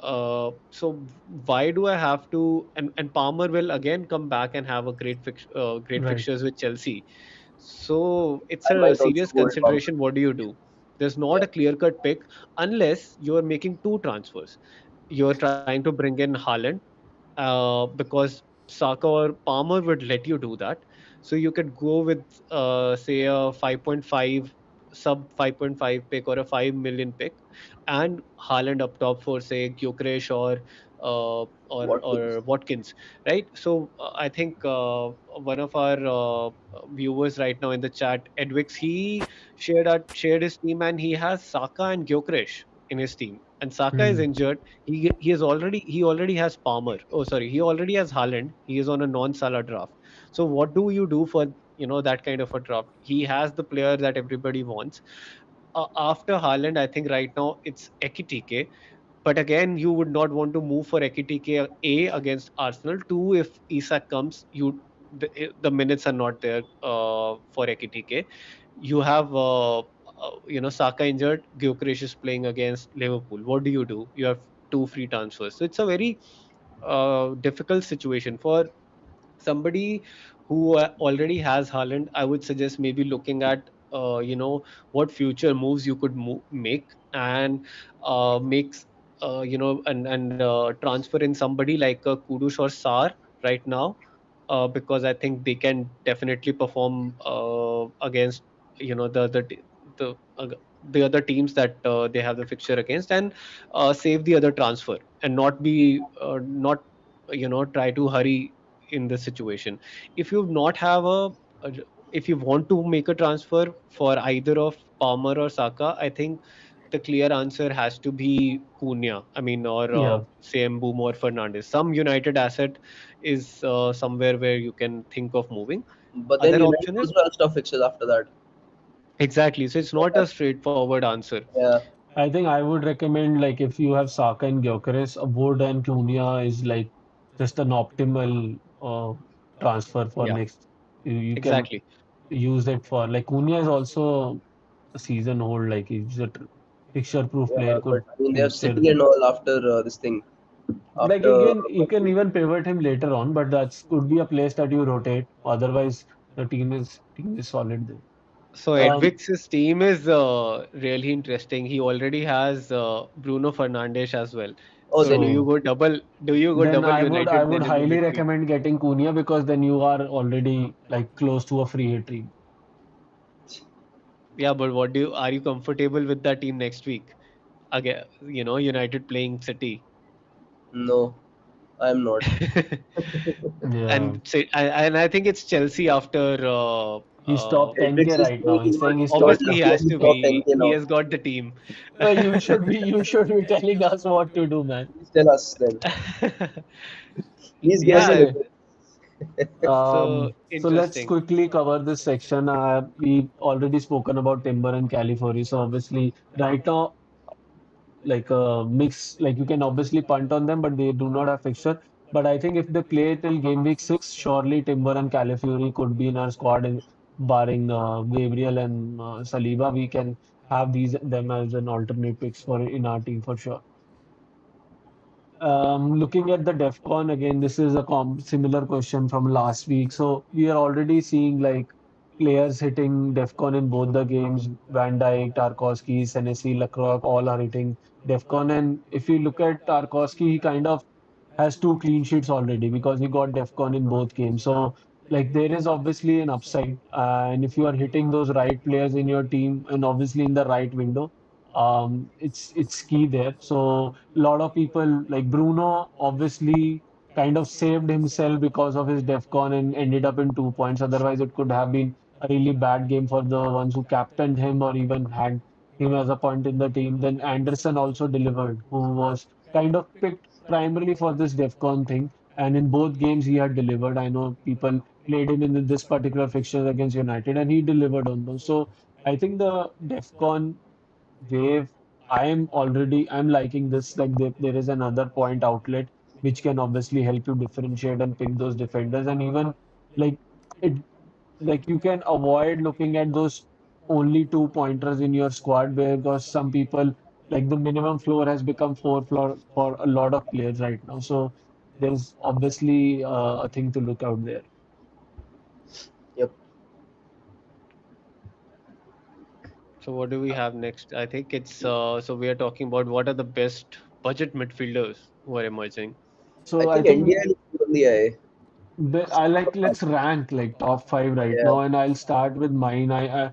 So why do I have to? And Palmer will again come back and have a great Right. fixtures with Chelsea. So it's I a might also serious go with Palmer. consideration. What do you do? There's not Yeah. a clear cut pick unless you're making two transfers. You're trying to bring in Haaland, because Saka or Palmer would let you do that. So you could go with, say, a 5.5 sub 5.5 pick or a 5 million pick, and Haaland up top for, say, Gyökeres or Watkins. Watkins, right? So I think one of our viewers right now in the chat, Edwix, he shared his team, and he has Saka and Gyökeres in his team, and Saka is Hmm. injured. He already has Palmer. Oh, sorry, he already has Haaland. He is on a non-Salah draft. So what do you do for that kind of a draft? He has the player that everybody wants. After Haaland, I think right now it's Ekitike. But again, you would not want to move for Ekitike A against Arsenal. Two, if Isak comes, you the minutes are not there for Ekitike. You have Saka injured, Gyökeres is playing against Liverpool. What do you do? You have two free transfers. So it's a very difficult situation for somebody who already has Haaland. I would suggest maybe looking at what future moves you could make, and makes and transfer in somebody like Kudus or Sar right now, because I think they can definitely perform against the the other teams that they have the fixture against, and save the other transfer, and not try to hurry in this situation. If you not have a if you want to make a transfer for either of Palmer or Saka, I think the clear answer has to be Cunha. I mean, or Yeah. say Mbomo or Fernandes. Some United asset is somewhere where you can think of moving. But then Other United option is also has tough fixtures after that. exactly. So it's So not a straightforward answer. yeah, I think I would recommend like if you have Saka and Gyökeres, Wood and Cunha is like just an optimal transfer for Yeah, next. You can exactly. use it for like Cunha is also a season old, like he's a fixture proof yeah. player, But could I mean, they have fixture. City and all after this thing. Like After again, you can even pivot him later on, but that's could be a place that you rotate. Otherwise, the team is solid there. So Um, Edvix's team is really interesting. He already has Bruno Fernandes as well. oh, So then do he, you so go double? Do you go then double I United would then in the highly midfield? recommend getting Cunha because then you are already like close to a free hit team. Yeah, but what do you are you comfortable with that team next week? Again, United playing City. no, I'm not. Yeah, And I think it's Chelsea after he's top 10K Hendricks is right now. playing He's saying he's top obviously he 50. Luckily, has he's to top be. 10K He now. has got the team. You should be telling us what to do, man. Please tell us then. Please give us a Yeah, Anyway, little. so so let's interesting. quickly cover this section. We've already spoken about Timber and California. So obviously, right now, like a mix, like you can obviously punt on them, but they do not have fixture. But I think if they play till game week 6, surely Timber and Califury could be in our squad, and barring Gabriel and Saliba, we can have them as an alternate picks for in our team for sure. Looking at the DEFCON again, this is a similar question from last week. So we are already seeing like players hitting DEFCON in both the games. Van Dijk, Tarkowski, Senesi, Lacroix, all are hitting DEFCON. And if you look at Tarkowski, he kind of has two clean sheets already because he got DEFCON in both games. So like there is obviously an upside. And if you are hitting those right players in your team and obviously in the right window, it's key there. So a lot of people like Bruno obviously kind of saved himself because of his DEFCON and ended up in 2 points. Otherwise, it could have been a really bad game for the ones who captained him or even had him as a point in the team. Then Anderson also delivered, who was kind of picked primarily for this DEFCON thing. And in both games, he had delivered. I know people played him in this particular fixture against United, and he delivered on those. So I think the DEFCON wave, I'm liking this. Like there is another point outlet which can obviously help you differentiate and pick those defenders. And even like it, like you can avoid looking at those only two pointers in your squad because some people like the minimum floor has become four floor for a lot of players right now. So there's obviously a thing to look out there. Yep. So what do we have next? I think it's so we are talking about what are the best budget midfielders who are emerging. I So I think think NDI looks good on the eye. I like let's rank like top five right Yeah. now, and I'll start with mine. Uh,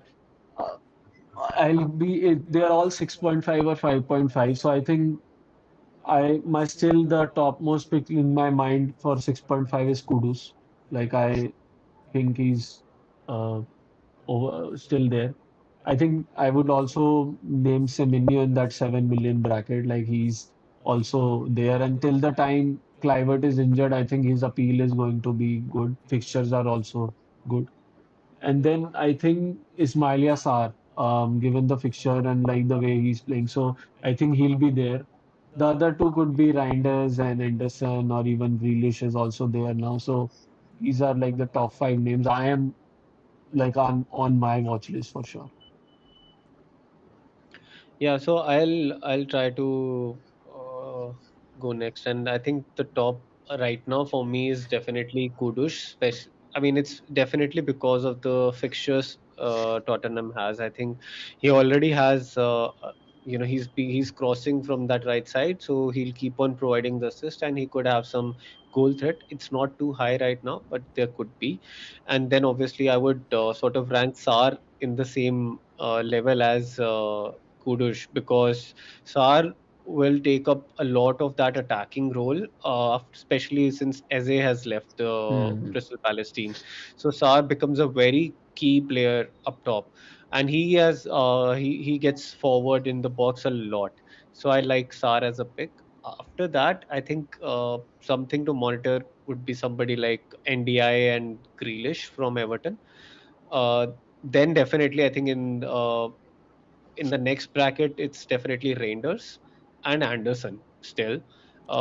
they're all 6.5 or 5.5. So I think my still the topmost pick in my mind for 6.5 is Kudus. Like I think he's uh still there. I think I would also name Semenyo in that 7 million bracket. Like he's also there until the time Clivert is injured. I think his appeal is going to be good. Fixtures are also good. And then I think Ismailia Sarr, given the fixture and like the way he's playing. So I think he'll be there. The other two could be Reinders and Anderson or even Grealish is also there now. So these are like the top five names. I am like on my watch list for sure. Yeah, so I'll try to go next, and I think the top right now for me is definitely Kudus. I mean, it's definitely because of the fixtures Tottenham has. I think he already has, he's crossing from that right side, so he'll keep on providing the assist, and he could have some goal threat. It's not too high right now, but there could be. And then obviously I would sort of rank Sar in the same level as Kudus, because Sar will take up a lot of that attacking role, especially since Eze has left the Hmm. Crystal Palace team. So Sar becomes a very key player up top, and he gets forward in the box a lot. So I like Sar as a pick. After that, I think something to monitor would be somebody like NDI and Grealish from Everton. Uh, then definitely, I think in the next bracket, it's definitely Reinders and Anderson still.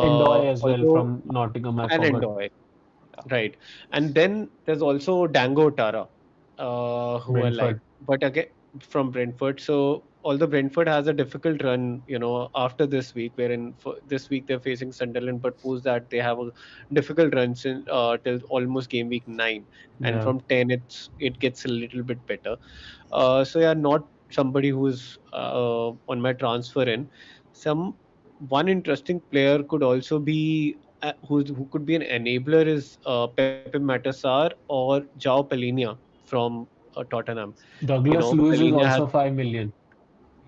Endoy as well Although from Nottingham, I and forgot. Endoy, right? And then there's also Dango Tara, who I like, Brentford. but again from Brentford. So although Brentford has a difficult run, after this week, wherein for this week they're facing Sunderland, but post that they have a difficult run till almost game week 9, and Yeah. from 10 it gets a little bit better. So yeah, not somebody who's on my transfer in. Some One interesting player could also be who could be an enabler is Pepe Matasar or João Palhinha from Tottenham. Douglas Lewis is Palhinha has also 5 million.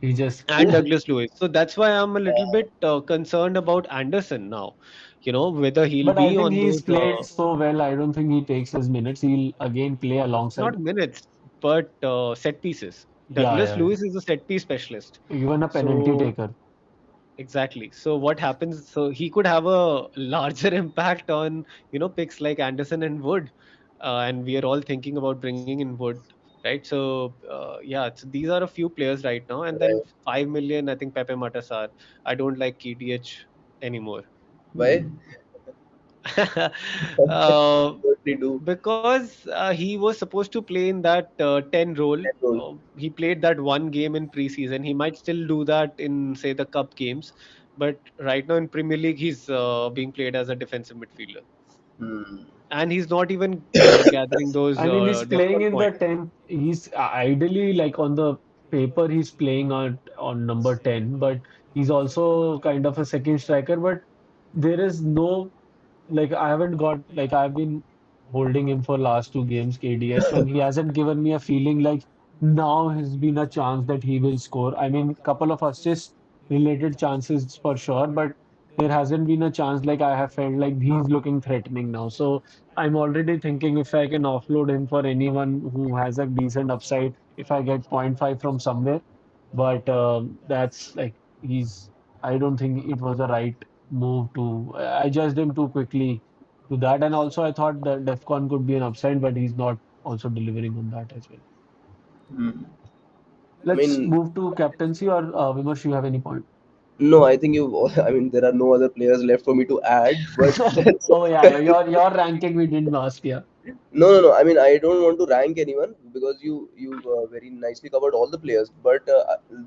He just and Douglas Lewis. So that's why I'm a little bit concerned about Anderson now. Whether he'll but I be think on he's those played so well. I don't think he takes his minutes. He'll again play not alongside. minutes but set pieces. Yeah, Douglas yeah, Lewis is a set piece specialist. yeah. Even a penalty So taker. exactly. So what happens? So he could have a larger impact on picks like Anderson and Wood, and we are all thinking about bringing in Wood, right? So yeah, so these are a few players right now, and then Right. 5 million. I think Pepe Matasar. I don't like KDH anymore. Why? uh, What they do? because he was supposed to play in that 10 role. That role. He played that one game in preseason. He might still do that in, say, the cup games, but right now in Premier League, he's being played as a defensive midfielder, Hmm. and he's not even gathering those I mean, he's playing defense in the points. 10th. He's ideally like on the paper, he's playing on number 10, but he's also kind of a second striker. But there is no like I haven't got like I've been holding him for last two games, KDH, and he hasn't given me a feeling like now has been a chance that he will score. I mean, couple of assist related chances for sure, but there hasn't been a chance like I have felt like he's looking threatening now. So I'm already thinking if I can offload him for anyone who has a decent upside, if I get point 0.5 from somewhere. But that's like he's I don't think it was a right move to. I judged him too quickly to that, and also I thought that Defcon could be an upside, but he's not also delivering on that as well. Hmm. I Let's mean, move to captaincy, or Vimarsh, you have any point? no, I think you. I mean, there are no other players left for me to add, but that's. Oh yeah, your ranking we didn't ask, yeah. No, no, no. I mean, I don't want to rank anyone because you very nicely covered all the players. But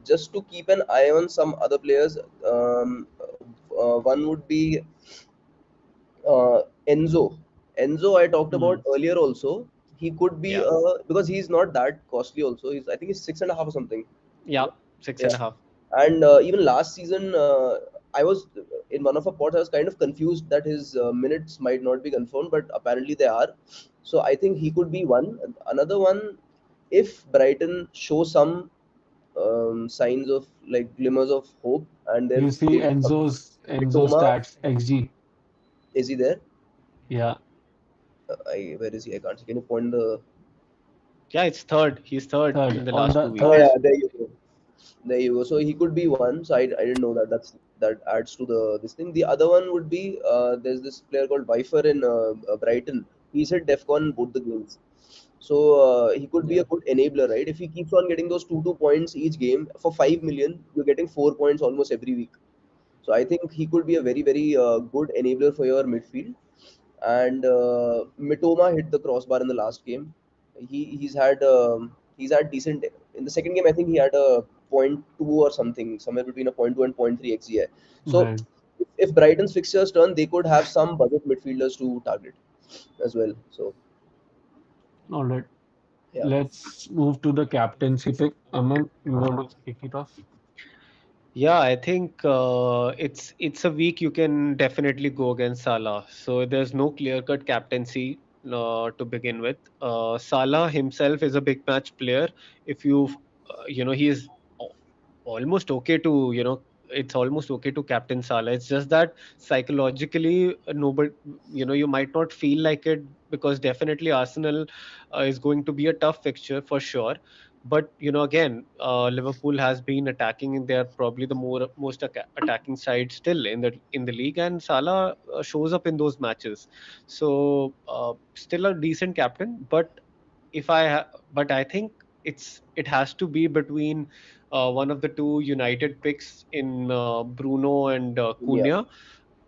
just to keep an eye on some other players, one would be Enzo. Enzo, I talked Hmm. about earlier also. He could be Yeah, because he's not that costly. Also, I think he's 6.5 or something. yeah, six Yeah. and a half. And even last season, I was in one of our pods. I was kind of confused that his minutes might not be confirmed, but apparently they are. So I think he could be one. Another one, if Brighton show some signs of like glimmers of hope, and they're You see giving up Enzo Mitoma. stats XG. Is he there? Yeah, Where is he? I can't see. Can you point the? Yeah, it's third. He's third third in the on last the 2 weeks. Oh third. yeah, there you go. There you go. So he could be one. So I didn't know that. That adds to the this thing. The other one would be there's this player called Vifer in Brighton. He's hit Defcon both the games. So he could be Yeah. a good enabler, right? If he keeps on getting those two points each game for 5 million, you're getting 4 points almost every week. So I think he could be a very good enabler for your midfield. and Mitoma hit the crossbar in the last game. He's had decent in the second game. I think he had a point two or something, somewhere between a point two and point three xGI. So Right. if Brighton's fixtures turn, they could have some budget midfielders to target as well. So All right. yeah, Let's move to the captaincy pick. Aman, you want to kick it off? Yeah, I think it's a week you can definitely go against Salah. So there's no clear-cut captaincy to begin with. Salah himself is a big match player. If he is almost okay to it's almost okay to captain Salah. It's just that psychologically, nobody, you might not feel like it because definitely Arsenal is going to be a tough fixture for sure. But again, Liverpool has been attacking, and they're probably the most attacking side still in the league, and Salah shows up in those matches. So still a decent captain, but I think it has to be between one of the two United picks in Bruno and yeah, Cunha,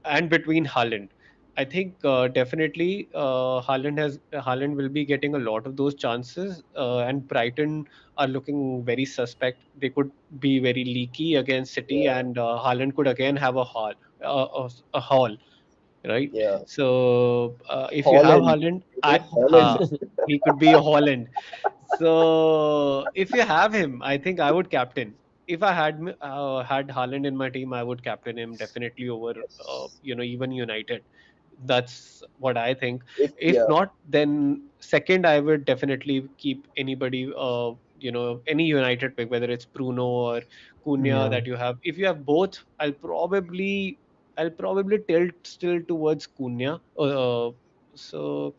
and between Haaland. I think definitely Haaland will be getting a lot of those chances, and Brighton are looking very suspect. They could be very leaky against City, yeah, and Haaland could again have a haul, right? yeah. So if you have Holland, Haaland Holland. he could be a Holland. So if you have him, I think I would captain. If I had Haaland in my team, I would captain him definitely over even United. That's what I think. If If yeah, not, then second I would definitely keep anybody any United pick, whether it's Bruno or Cunha Yeah. that you have. If you have both, I'll probably tilt still towards Cunha. So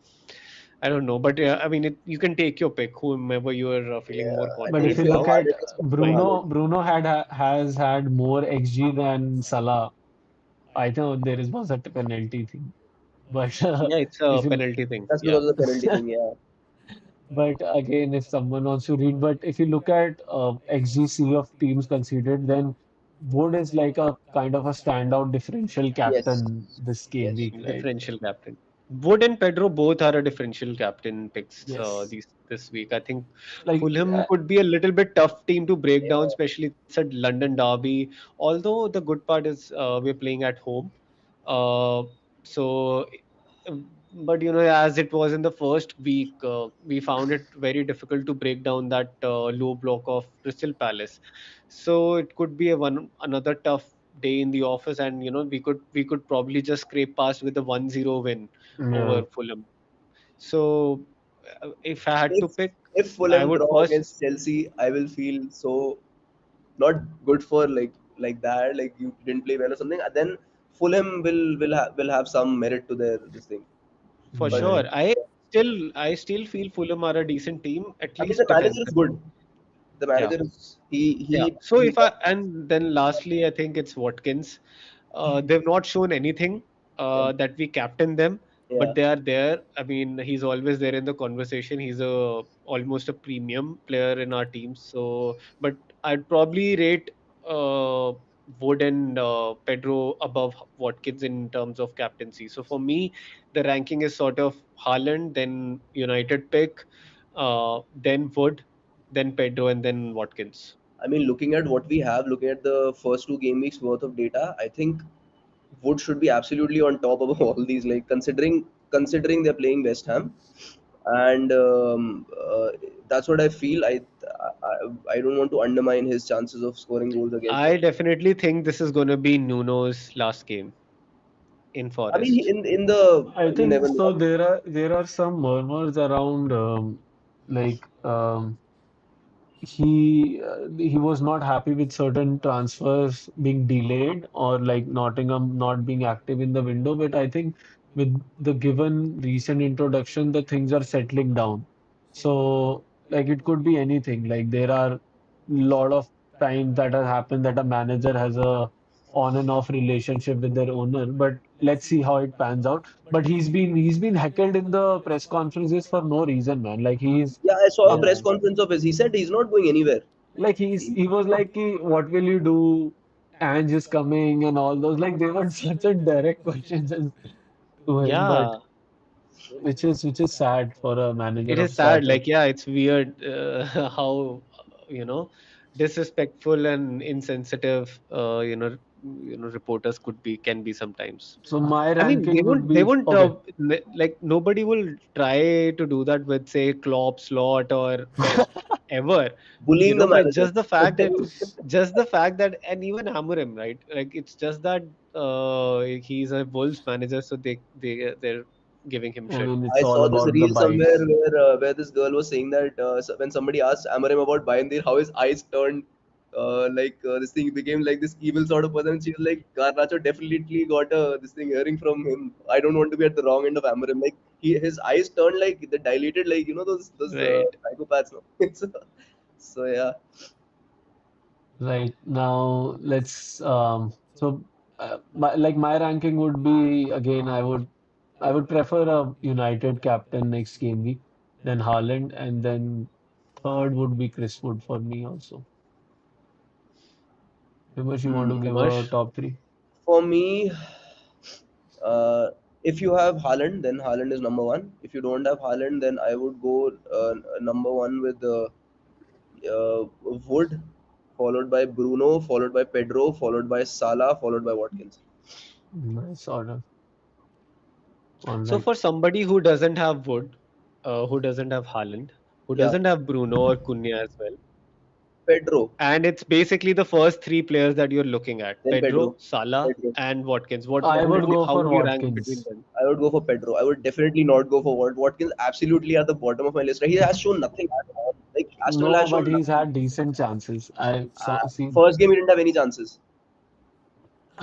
I don't know, but I mean, you can take your pick, whomever you are feeling yeah. more I But think if if you confident you have look about. at Haaland, it's captain Bruno, Haaland. has had more XG than Salah. I know there was a penalty thing, but Yeah, it's a if you, penalty thing. That's Yeah. because of the penalty thing. Yeah, but again, if someone wants to read, but if you look at XGC of teams considered, then Wood is like a kind of a standout differential yes, captain this game yes. week, right? Differential captain. Wood and Pedro both are a differential captain picks Yes. this week. I think Like, Fulham could be a little bit tough team to break down, Yeah. especially it's a London derby. Although the good part is we're playing at home. Uh, so, uh, but as it was in the first week, we found it very difficult to break down that low block of Crystal Palace. So it could be another tough day in the office, and we could probably just scrape past with a 1-0 win over yeah. Fulham. So if I had If to pick, if I Fulham would draw first. against Chelsea, I will feel so not good for like that. Like you didn't play well or something. Then Fulham will have some merit to their this thing. For But sure. Right. I still feel Fulham are a decent team, at I mean, the least manager is defensively. good. The Yeah. manager is Yeah. he So he if I and then lastly, I think it's Watkins. They've not shown anything that we captain them, but yeah. they are there. I mean, he's always there in the conversation. He's a almost a premium player in our team. So, but I'd probably rate uh, Wood and Pedro above Watkins in terms of captaincy. So for me, the ranking is sort of Haaland, then United pick, then Wood, then Pedro, and then Watkins. I mean, looking at what we have, looking at the first two game weeks worth of data, I think Wood should be absolutely on top of all these. Like considering they're playing West Ham, and that's what I feel. I don't want to undermine his chances of scoring goals against them. I definitely think this is going to be Nuno's last game in I mean, Forest. in the I you think never know. so. There are some murmurs around like he was not happy with certain transfers being delayed or like Nottingham not being active in the window. But I think with the given recent introduction, the things are settling down. So like it could be anything. Like there are a lot of times that has happened that a manager has a on and off relationship with their owner. But let's see how it pans out. But he's been heckled in the press conferences for no reason, man. Like Yeah, I saw a um, press conference of his. He said he's not going anywhere. like He, he was like, "Ki, what will you do? Ange is coming and all those." Like they were such a direct questions to him. But Yeah. which is sad for a manager It of is sad. Saturn. Like, yeah, it's weird how disrespectful and insensitive reporters can be sometimes. So my I mean, ranking would they be won't okay. like nobody will try to do that with say Klopp, Slot, or Pep ever, Bullying the but manager. just the fact that, and even Amorim, right? Like it's just that he's a Wolves manager, so they're giving him I shit. mean, it's I all saw this about the reel somewhere bites. where this girl was saying that when somebody asked Amarim about Bayindir, how his eyes turned this thing became like this evil sort of person. She was like, Garnacho definitely got this thing hearing from him. I don't want to be at the wrong end of Amarim. Like his eyes turned like they dilated like those Right. psychopaths. No? So yeah. Right now, let's my ranking would be again. I would prefer a United captain next game week, then Haaland, and then third would be Chris Wood for me also. Vimash, you want to Hmm. give a Vimash. top three? For me, uh, if you have Haaland, then Haaland is number one. If you don't have Haaland, then I would go number one with Wood, followed by Bruno, followed by Pedro, followed by Salah, followed by Watkins. Nice order. All So right. for somebody who doesn't have Wood, who doesn't have Haaland, who Yeah, doesn't have Bruno or Cunha as well, Pedro, and it's basically the first three players that you're looking at: then Pedro, Pedro, Salah, Pedro. and Watkins. What I would go how for would you rank between Watkins. them? I would go for Pedro. I would definitely not go for Watkins. Absolutely at the bottom of my list. Right? He has shown nothing at all. Like Aston Villa No, has but shown he's nothing. had decent chances. I saw see First game he didn't have any chances.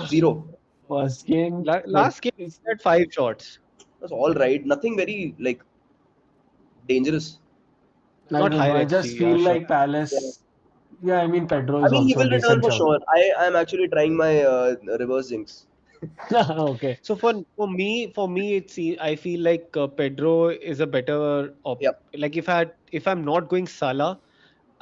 Zero. first game, but Last game it's he had 5 shots. That's all right. Nothing very like dangerous. I Not don't know. high I just XG, yeah, feel sure. like Yeah. Palace. Yeah, I mean Pedro I is mean, he also a will return decent for shout. sure. I am actually trying my reverse jinx. Okay. So for me, I feel like Pedro is a better Yep. like if I'm not going Salah,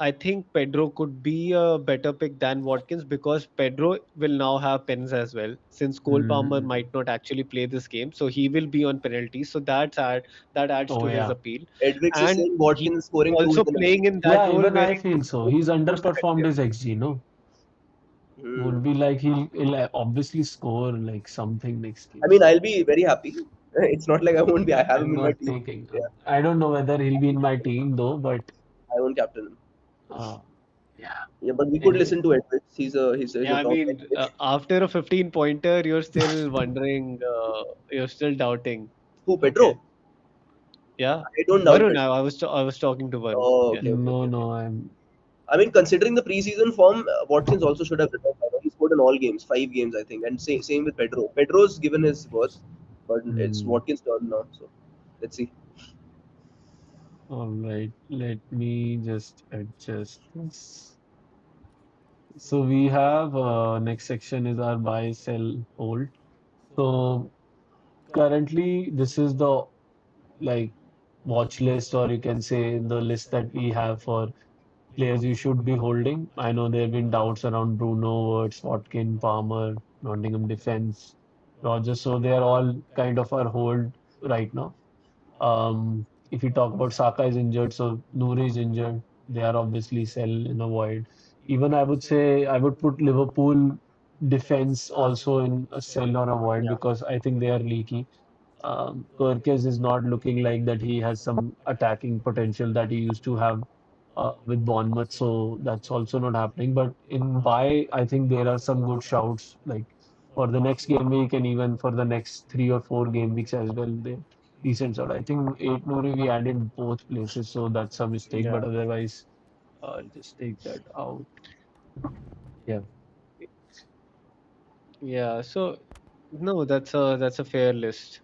I think Pedro could be a better pick than Watkins because Pedro will now have pens as well. Since Cole Palmer Hmm. might not actually play this game, so he will be on penalties. So that adds Oh to his yeah. appeal, Edwix is and saying he's Watkins scoring two also within a week. playing in that Yeah, role even where I he feel could so. score He's most underperformed effective. his XG, no? Hmm. Would be like he'll obviously score like something next I game. mean, So I'll be very happy. It's not like I won't be. I have him I'm in my not team. taking. Yeah, I don't know whether he'll be in my team though, but I won't captain him. uh, yeah. Yeah, but we could Anyway, listen to Edwix. He's Yeah, a I top mean, pick. after a 15 pointer, you're still wondering, you're still doubting. Who Okay. Pedro? Yeah. I don't doubt Varun, Pedro. I was talking to Varun. Oh, Yeah. okay, okay, no, okay, okay. no, I'm. I mean, considering the preseason form, Watkins also should have returned. By now. He scored in all games, 5 games, I think, and same with Pedro. Pedro's given his worth, but it's Hmm. Watkins' turn now. So let's see. All right, let me just adjust this. So we have next section is our buy, sell, hold. So currently, this is the like watch list, or you can say the list that we have for players you should be holding. I know there have been doubts around Bruno, Wirtz, Watkin, Palmer, Nottingham defense, Rogers. So they are all kind of our hold right now. If you talk about Saka is injured, so Nouri is injured. They are obviously sell in a void. Even I would say I would put Liverpool defense also in a sell or a void Yeah. because I think they are leaky. Kerkez is not looking like that he has some attacking potential that he used to have with Bournemouth, so that's also not happening. But in buy, I think there are some good shouts like for the next game week and even for the next 3 or 4 game weeks as well. They decent shout. I think 8 Nuri we added both places, so that's a mistake. Yeah. But otherwise, I'll just take that out. Yeah. Yeah. So no, that's a fair list.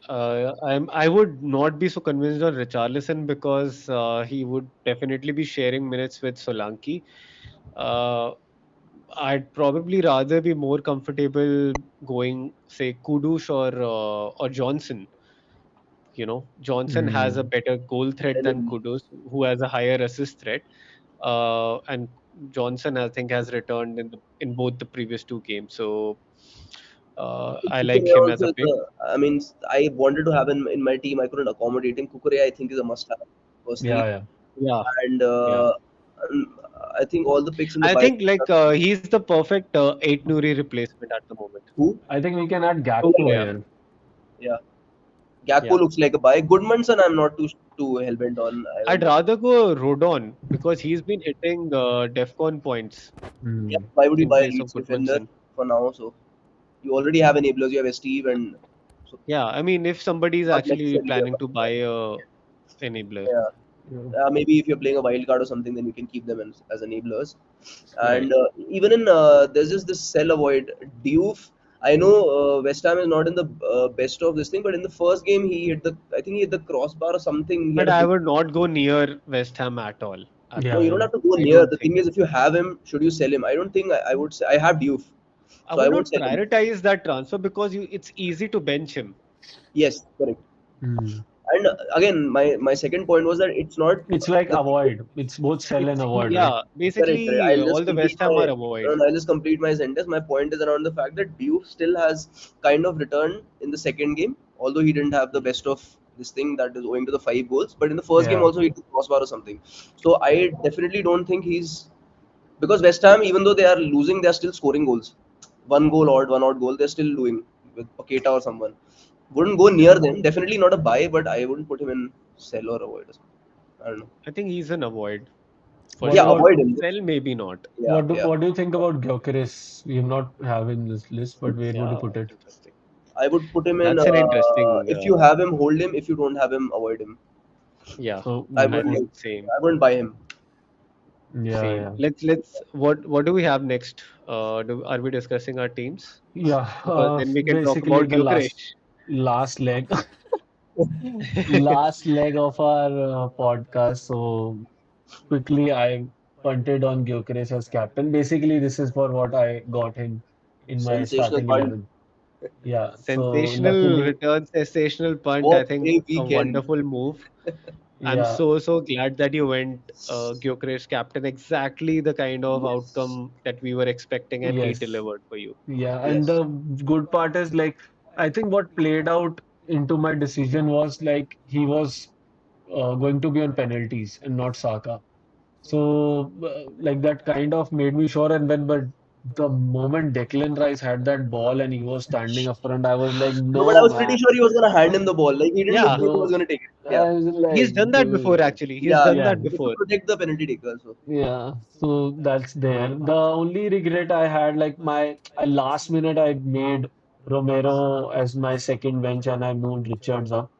I would not be so convinced on Richarlison because he would definitely be sharing minutes with Solanke. Uh, I'd probably rather be more comfortable going, say, Kudus or Johnson. Johnson has a Hmm. better goal threat Then than Kudus, who has a higher assist threat. And Johnson, I think, has returned in both the previous two games. So I think I like Kukurea him as also a is pick. I mean, I wanted to have him in my team. I couldn't accommodate him. Kukurea, I think, is a must-have, Yeah, personally. yeah. Yeah, And yeah. I think all the picks in the I buy. think like he's the perfect 8 Nuri replacement at the moment. Who? I think we can add Gakpo Kukurea. here. Yeah. Gakpo Yeah. looks like a buy. Goodmanson, I'm not too hell-bent on. I don't I'd know. rather go Rodon because he's been hitting DEFCON points Yeah, Hmm. why would you in buy a place of Leeds defender Goodmanson. for now? So you already have enablers. You have Steve, and so Yeah, I mean, if somebody is not actually necessarily a planning to buy. buy a enabler, Yeah. Yeah. Maybe if you're playing a wild card or something, then you can keep them as enablers. right? And even in there's just this sell avoid Diouf. I know West Ham is not in the best of this thing, but in the first game he hit the I think he hit the crossbar or something. He had But a I big. would not go near West Ham at all at the No, Yeah, you don't yeah. have moment. to go I near. don't The think. thing is, if you have him, should you sell him? I don't think I would say I have Diouf, I so I would won't not sell him. prioritize that transfer because it's easy to bench him. Yes, correct. Hmm. And again, my second point was that it's not It's like the thing is, avoid. It's both sell and avoid, right? Yeah, correct, correct. basically all the West Ham are avoid. I'll just complete my sentence. My point is around the fact that Diouf still has kind of returned in the second game, although he didn't have the best of this thing that is owing to the 5 goals. But in the first game Yeah. also he did crossbar or something. So I definitely don't think he's because West Ham, even though they are losing, they are still scoring goals. One goal odd, one odd goal, they're still doing with Paqueta or someone. Wouldn't go near them. Definitely not a buy, but I wouldn't put him in sell or avoid or something. I don't know. I think he's an avoid for What Yeah, sure. about avoid him. Sell maybe not. Yeah, yeah. what do you think about Gyökeres? We have not have in this list, but where would you Yeah, put it? interesting. I would put him in. That's an interesting. If you have him, hold him. If you don't have him, avoid him. Yeah, So I we'll I wouldn't. put think same, I wouldn't buy him. yeah, same. yeah. Let's. What do we have next? Are we discussing our teams? Yeah, Because then we can talk basically about the Gyökeres. last leg last leg of our podcast. So quickly I punted on Gyökeres as captain. Basically, this is for what I got him in my Sensational starting punt. 11. Yeah, so Sensational luckily, return, sensational punt. I What think a a weekend! wonderful move. I'm yeah, so glad that you went Gyökeres captain. Exactly the kind of Yes, outcome that we were expecting, and he yes, delivered for you. yeah. And yes. the good part is like, I think what played out into my decision was like he was going to be on penalties and not Saka. So, like that kind of made me sure. And then, but the moment Declan Rice had that ball and he was standing up front, I was like, No, but I no, was pretty man. sure he was gonna hand him the ball. Like he didn't look Yeah, like he was No, gonna take it. Yeah, I was he's like, done that before. dude, Actually, he's yeah. done yeah, that You have to before. protect the penalty taker. So yeah. So that's there. The only regret I had, like my last minute, I made Romero as my second bench and I moved Richards up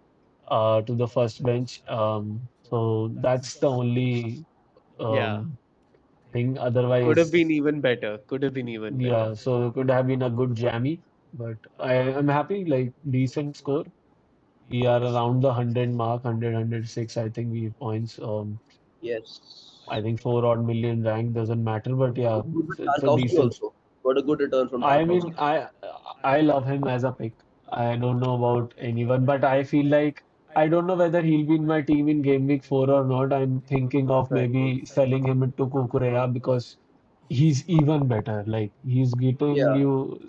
to the first bench. So that's the only Yeah, um thing. could have been Otherwise, even better. Could have been even better. yeah, so it could have been a good jammy, but I'm happy, like decent score. We are around the 100 mark, 100, I think we points. yes. I think 4 odd million rank doesn't matter, but yeah, Good with it's a Tarkowski decent. also. Got a good return from I mean, Tarkowski. I love him as a pick. I don't know about anyone, but I feel like I don't know whether he'll be in my team in game week 4 or not. I'm thinking of Right. maybe selling him into Kukurea because he's even better. Like he's getting Yeah, you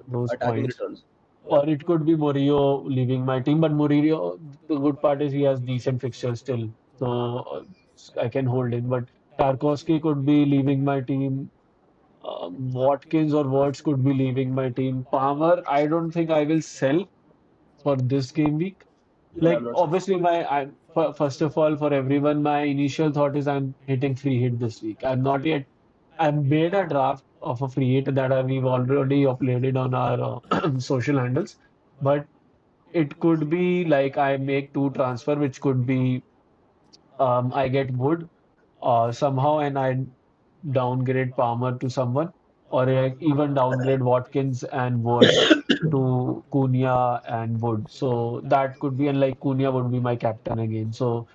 those attacking points. returns. Yeah, Or it could be Murillo leaving my team, but Murillo, the good part is he has decent fixtures still, so I can hold him. But Tarkowski could be leaving my team. Watkins or Words could be leaving my team. Palmer, I don't think I will sell for this game week. yeah. I'm Like not sure. obviously, first of all, for everyone, my initial thought is I'm hitting free hit this week. I'm not yet. I've made a draft of a free hit that we've already uploaded on our social handles, but it could be like I make two transfer, which could be I get Wood somehow and I downgrade Palmer to someone, or even downgrade Watkins and Wirtz to Cunha and Wood. So that could be, and like Cunha would be my captain again. So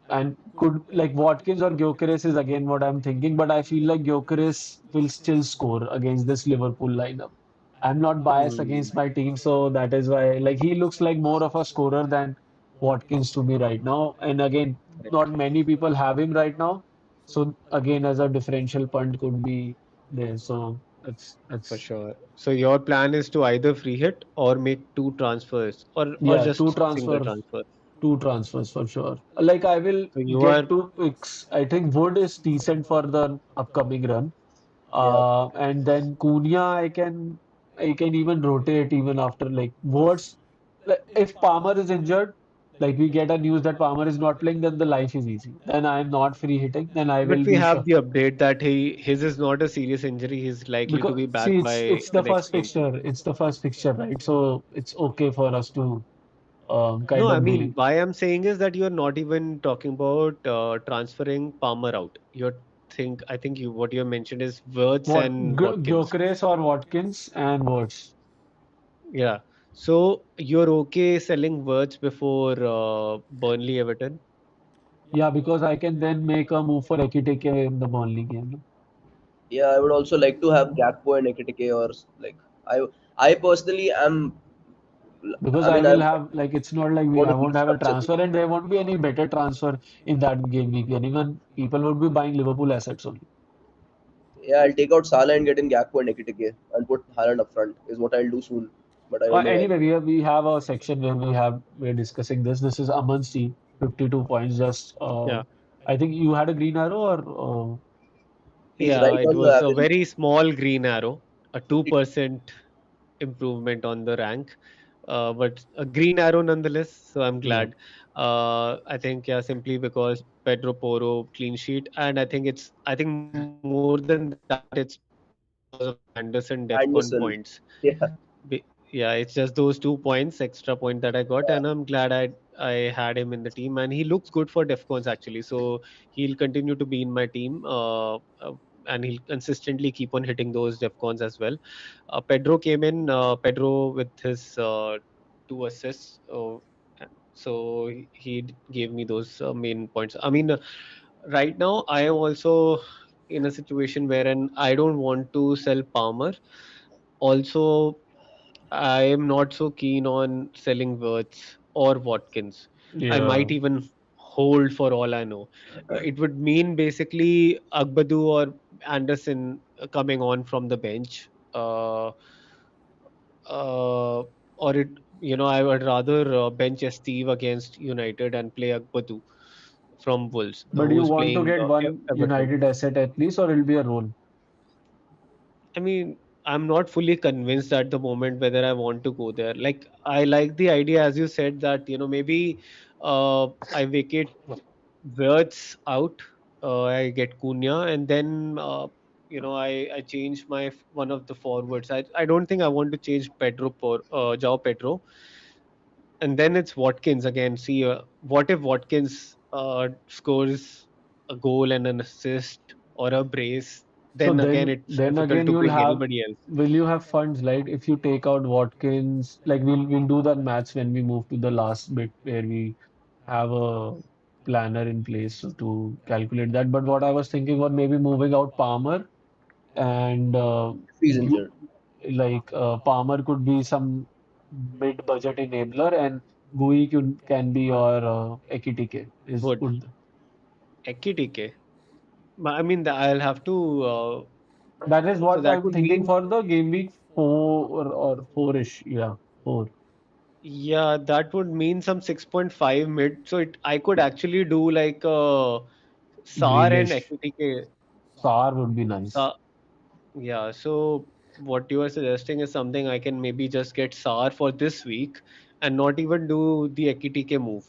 and could like Watkins or Gyökeres is again what I'm thinking, but I feel like Gyökeres will still score against this Liverpool lineup. I'm not biased Hmm. against my team, so that is why like he looks like more of a scorer than Watkins to me right now. And again, not Correct. many people have him right now. So again, as a differential punt could be there. So For That's sure. So your plan is to either free hit or make two transfers, or yeah, just single transfer. two transfers for sure. Like I will So you get are two picks. I think Wood is decent for the upcoming run. Yeah, And then Cunha, I can even rotate even after like Woods. Like if Palmer is injured, like we get a news that Palmer is not playing, then the life is easy. Then I'm not free hitting. Then I but will we be have sure. the update that his is not a serious injury. He's likely to Because be back see, by it's the the next first game. fixture. It's the first fixture, right? So it's okay for us to No, kind I of mean, delay. why I'm saying is that you're not even talking about transferring Palmer out. I think you what you mentioned is Wirtz What and Watkins. Gyökeres or Watkins and Woods. Yeah. So you're okay selling Wirtz before Burnley Everton? Yeah, because I can then make a move for Ekitike in the Burnley game. yeah. I would also like to have Gakpo and Ekitike, or like I, I personally am. Because I I mean, will I'm have like it's not like want I to won't have a restructure this. transfer and there won't be any better transfer in that game week. And even people would be buying Liverpool assets only. Yeah, I'll take out Salah and get in Gakpo and Ekitike and put Haaland up front. Is what I'll do soon, but I don't know when. Anyway, we have a section where we're discussing this. This is Aman's team, 52 points. Just Yeah. I think you had a green arrow or He's Yeah, right it on the was a average. very small green arrow, a 50. 2% improvement on the rank, but a green arrow nonetheless. So I'm yeah. glad. I think yeah, simply because Pedro Porro clean sheet, and I think more than that, it's because of the Anderson Defcon points. Anderson. Yeah, Yeah, it's just those 2 points, extra point that I got, and I'm glad I had him in the team, and he looks good for Defcons actually. So he'll continue to be in my team, and he'll consistently keep on hitting those Defcons as well. Pedro came in, Pedro with his 2 assists. So he gave me those main points. I mean, right now I am also in a situation wherein I don't want to sell Palmer. Also, I am not so keen on selling Wirtz or Watkins. I Yeah. might even hold for all I know. It would mean basically Agbadu or Anderson coming on from the bench. Or I would rather bench Steve against United and play Agbadu from Wolves, But you who's want to playing get one Everton. United asset at least, or it'll be a role? I mean, I'm not fully convinced at the moment whether I want to go there. Like, I like the idea, as you said, that maybe I vacate Wirtz out, I get Cunha, and then I change one of the forwards. I don't think I want to change João Pedro, and then it's Watkins again. See, what if Watkins scores a goal and an assist or a brace? So Then again, it's then difficult again, to you'll bring have anybody else. will you have funds like if you take out Watkins, like we'll do that match when we move to the last bit where we have a planner in place to calculate that. But what I was thinking was maybe moving out Palmer and he's you injured. like Palmer could be some mid-budget enabler and Gui can be your Ekitike is Would would Ekitike? I mean, I'll have to. that is So what that I'm would thinking mean, for the game week four or four-ish. Yeah, four. yeah, that would mean some 6.5 mid. So I could actually do like SAR and Grealish. Ekitike. Sar would be nice. Sa Yeah, so what you are suggesting is something I can maybe just get SAR for this week and not even do the Ekitike move.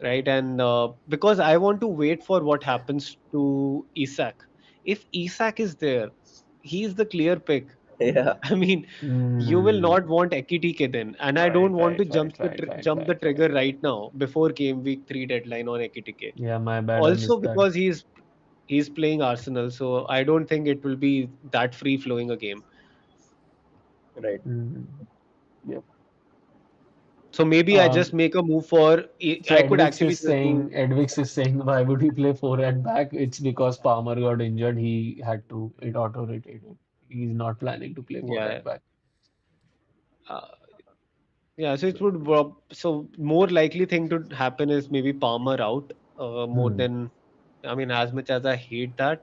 Right? And because I want to wait for what happens to Isak. If Isak is there, he's the clear pick. Yeah, I mean, you will Mm, not want Ekitike then, and I don't right, want to right, right, right, right, jump the right, right. trigger right now before game week 3 deadline on Ekitike. Yeah, my bad. I Also missed that. because he's playing Arsenal, so I don't think it will be that free flowing a game. right. Mm, yep. So maybe I just Um, make a move for. so I could actually just do. Edwix is saying, why would he play four at back? It's because Palmer got injured. He had to, it auto-rotated. He's not planning to play four Yeah. at back. Uh, yeah, so it would so more likely thing to happen is maybe Palmer out more Hmm. than, I mean, as much as I hate that.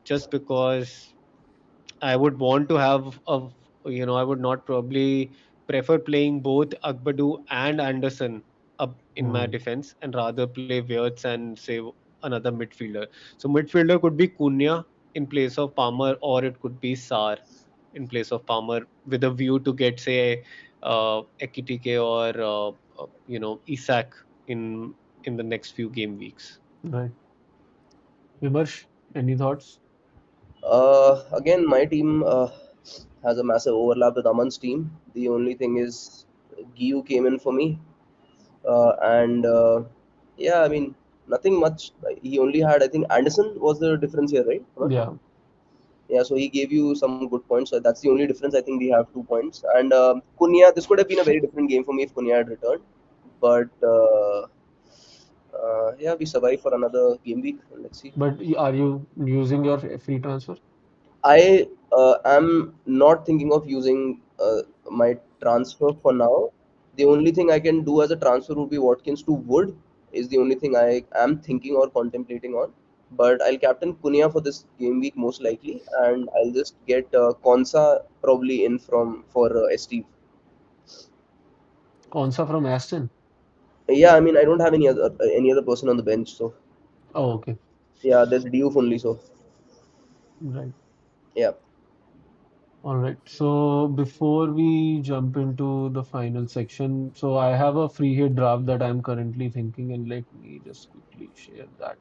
just because I would want to have I would not probably prefer playing both Akbadu and Anderson up in my Hmm. defense and rather play Wirtz and say another midfielder. So midfielder could be Cunha in place of Palmer, or it could be Sar in place of Palmer, with a view to get say Ekitike or Isak in the next few game weeks. Right. Vimarsh, any thoughts? Again, my team has a massive overlap with Aman's team. The only thing is, Giu came in for me, and yeah, I mean, nothing much. He only had, I think, Anderson was the difference here, right, Aman? Yeah. Yeah, so he gave you some good points. So that's the only difference. I think we have 2 points. And Cunha, this could have been a very different game for me if Cunha had returned. But yeah, we survived for another game week. Let's see. But are you using your free transfer? I am not thinking of using my transfer for now. The only thing I can do as a transfer would be Watkins to Wood, is the only thing I am thinking or contemplating on. But I'll captain Cunha for this game week most likely, and I'll just get Konsa probably in from for Steve. Konsa from Aston. Yeah, I mean I don't have any other person on the bench, so Oh, okay. yeah, there's Diouf only. So Right. yeah. All right. So before we jump into the final section, so I have a free hit draft that I'm currently thinking, and let me just quickly share that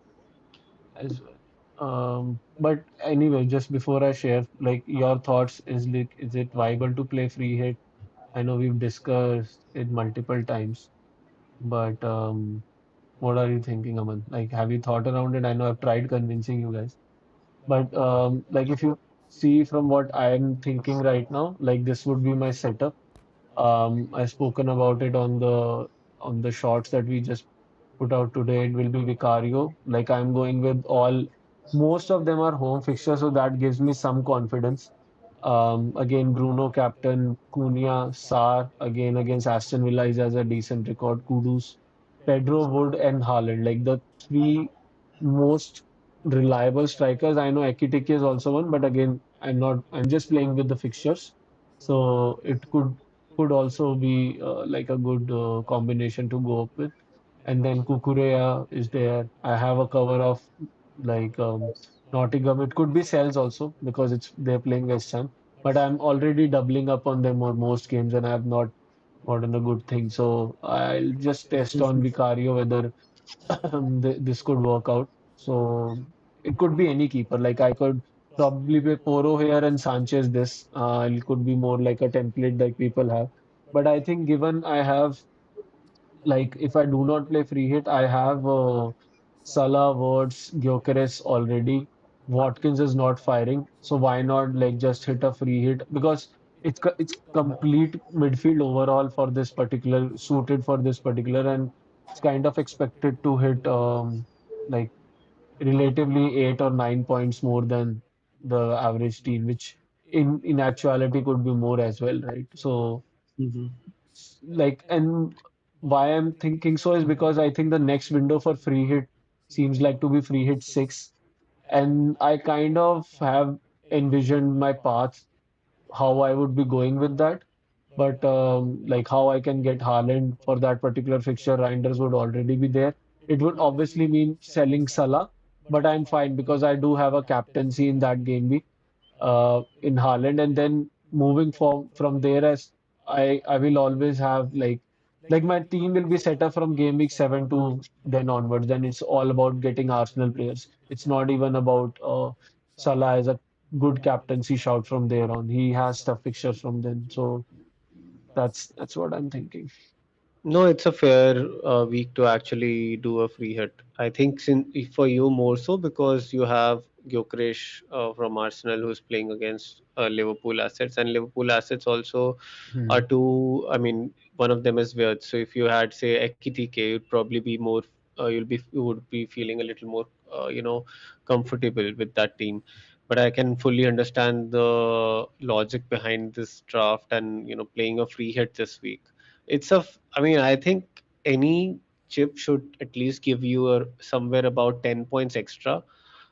as well. But anyway, just before I share, like your thoughts, is it viable to play free hit? I know we've discussed it multiple times, but what are you thinking, Aman? Like, have you thought around it? I know I've tried convincing you guys. But like if you see from what I'm thinking right now, like this would be my setup. I've spoken about it on the shots that we just put out today. It will be Vicario. Like I'm going with most of them are home fixtures, so that gives me some confidence. Again, Bruno captain, Cunha, Sarr again against Aston Villa is as a decent record. Kudus, Pedro, Wood, and Haaland, like the three most reliable strikers. I know Ekitike is also one, but again, I'm just playing with the fixtures, so it could also be like a good combination to go up with. And then Kukurea is there. I have a cover of like Nottingham. It could be Cells also because it's they're playing West Ham. But I'm already doubling up on them on most games, and I have not gotten a good thing. So I'll just test on Vicario whether this could work out. So it could be any keeper. Like I could probably play Poro here and Sanchez this. It could be more like a template that people have. But I think given I have like if I do not play free hit, I have Salah, Words, Gyökeres already. Watkins is not firing, so why not like just hit a free hit because it's complete midfield overall for this particular suited for this particular and it's kind of expected to hit like relatively 8 or 9 points more than the average team, which in actuality could be more as well, right? So Hmm. like and why I'm thinking so is because I think the next window for free hit seems like to be free hit 6 and I kind of have envisioned my path how I would be going with that but like how I can get Haaland for that particular fixture Reinders would already be there. It would obviously mean selling Salah but I'm fine because I do have a captaincy in that game week in Haaland, and then moving from there as I will always have like my team will be set up from game week 7 to then onwards. Then it's all about getting Arsenal players. It's not even about Salah as a good captaincy shout from there on. He has tough fixtures from then, so that's what I'm thinking. No, it's a fair week to actually do a free hit. I think for you more so because you have Gyökeres from Arsenal who's playing against Liverpool assets, and Liverpool assets also are Hmm. two. I mean, one of them is weird. So if you had say Ekitike, you'd probably be more. You would be feeling a little more comfortable with that team. But I can fully understand the logic behind this draft and playing a free hit this week. I mean, I think any chip should at least give you somewhere about 10 points extra.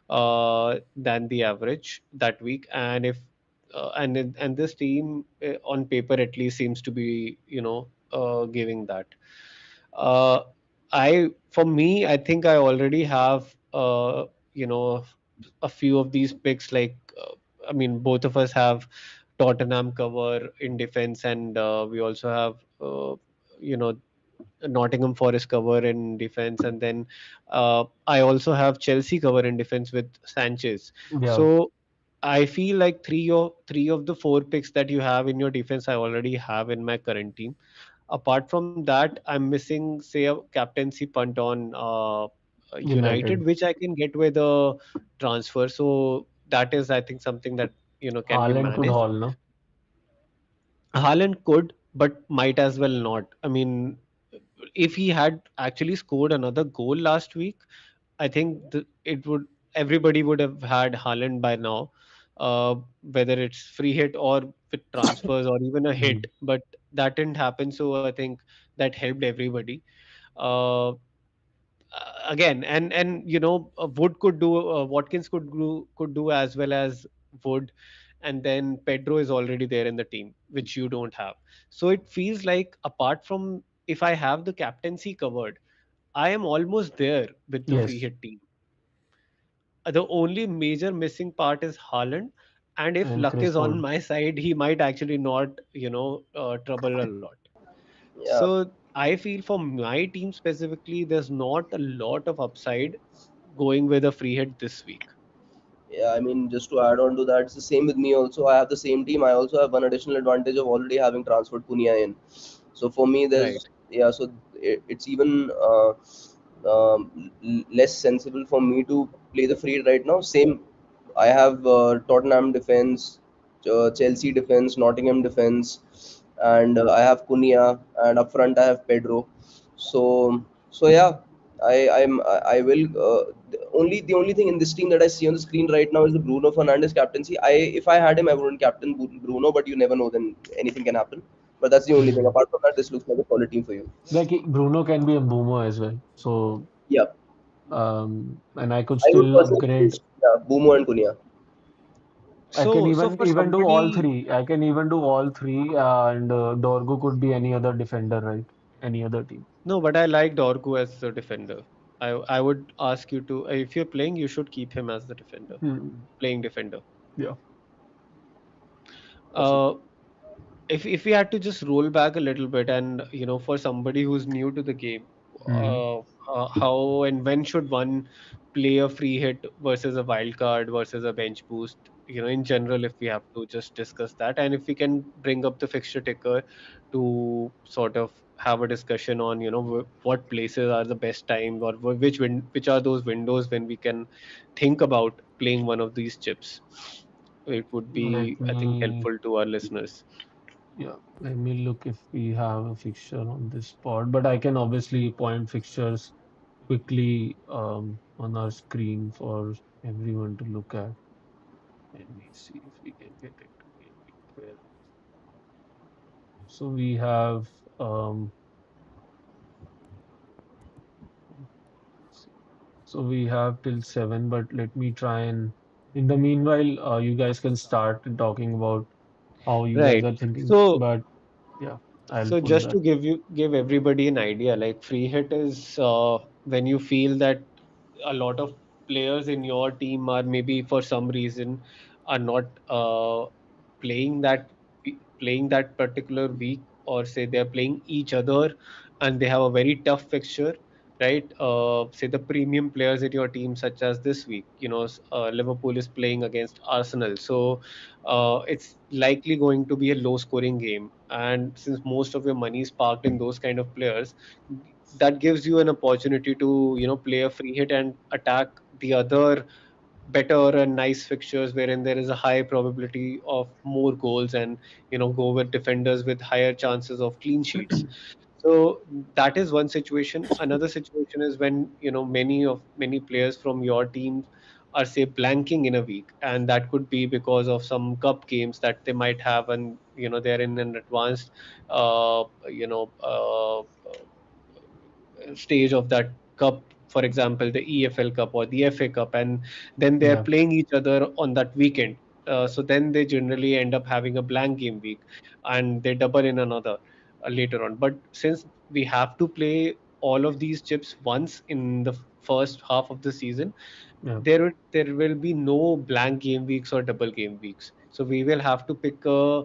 than the average that week. And if and this team on paper at least seems to be, giving that. Uh, for me, I think I already have you know a few of these picks. Like, I mean, both of us have Tottenham cover in defense, and we also have you know Nottingham Forest cover in defense, and then I also have Chelsea cover in defense with Sanchez. Yeah, So I feel like three of the four picks that you have in your defense I already have in my current team. Apart from that, I'm missing, say, a captaincy punt on United, United. which I can get with a transfer. So that is, I think, something that can be Haaland could managed. haul, no? Haaland could, but might as well not. I mean, if he had actually scored another goal last week, I think it would everybody would have had Haaland by now, whether it's free hit or with transfers or even a Hmm. hit. But that didn't happen, so I think that helped everybody. Uh, Again, and Wood could do, Watkins could do as well as Wood, and then Pedro is already there in the team, which you don't have. So it feels like, apart from, if I have the captaincy covered, I am almost there with the free Yes, hit team. The only major missing part is Haaland, and if and luck Chris is on Wood. my side, he might actually not, trouble a lot. Yeah. So I feel for my team specifically, there's not a lot of upside going with a free hit this week. Yeah, I mean, just to add on to that, it's the same with me also. I have the same team. I also have one additional advantage of already having transferred Punya in. So for me, Right. yeah, so it's even less sensible for me to play the free right now. Same, I have Tottenham defense, Chelsea defense, Nottingham defense, and I have Cunha, and up front I have Pedro. So yeah, I will. The only thing in this team that I see on the screen right now is the Bruno Fernandes captaincy. If I had him, I wouldn't captain Bruno, but you never know. Then anything can happen. But that's the only thing. Hmm. Apart from that, this looks like a solid team for you. Like Bruno can be a boomer as well. So, Yeah, and I could I would still personally upgrade. choose, yeah, Boomo and Cunha. I can So even for even do all somebody, three. I can even do all three, and Dorgu could be any other defender, right? Any other team. no, but I like Dorgu as the defender. I would ask you to, if you're playing, you should keep him as the defender, Hmm. playing defender. Yeah. Awesome. Uh, if we had to just roll back a little bit, and for somebody who's new to the game, Hmm. how and when should one play a free hit versus a wild card versus a bench boost, in general, if we have to just discuss that, and if we can bring up the fixture ticker to sort of have a discussion on what places are the best time, or which are those windows when we can think about playing one of these chips. It would Let be, I think, me, helpful to our listeners. yeah, let me look if we have a fixture on this spot. But I can obviously point fixtures quickly on our screen for everyone to look at. Let me see if we can get it to Game Week 12. So we have so we have till 7, but let me try and in the meanwhile, you guys can start talking about how you guys Right. are thinking. So, But yeah, I'll so put just that. to give everybody an idea, like, free hit is when you feel that a lot of players in your team are, maybe for some reason, are not playing that particular week, or say they're playing each other and they have a very tough fixture, right? Say the premium players in your team, such as this week, Liverpool is playing against Arsenal, so it's likely going to be a low scoring game, and since most of your money is parked in those kind of players, that gives you an opportunity to play a free hit and attack the other better and nice fixtures, wherein there is a high probability of more goals, and go with defenders with higher chances of clean sheets. So that is one situation. Another situation is when many players from your team are, say, blanking in a week, and that could be because of some cup games that they might have, and they're in an advanced uh, you know uh, stage of that cup for example, the EFL Cup or the FA Cup, and then they're Yeah. playing each other on that weekend. So then they generally end up having a blank game week, and they double in another later on. But since we have to play all of these chips once in the first half of the season, Yeah. there will be no blank game weeks or double game weeks. So we will have to pick a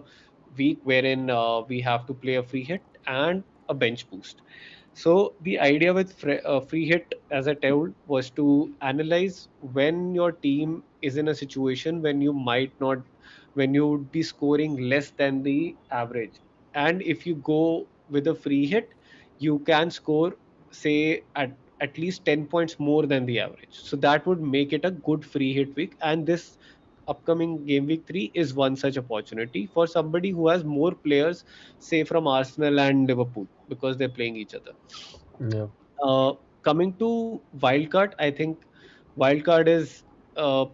week wherein we have to play a free hit and a bench boost. So the idea with free hit, as I told, was to analyze when your team is in a situation when you might not, when you would be scoring less than the average. And if you go with a free hit, you can score, say, at least 10 points more than the average. So that would make it a good free hit week. And this upcoming game week 3 is one such opportunity for somebody who has more players, say from Arsenal and Liverpool, because they're playing each other. Yeah. uh, Coming to wildcard, I think wildcard is uh,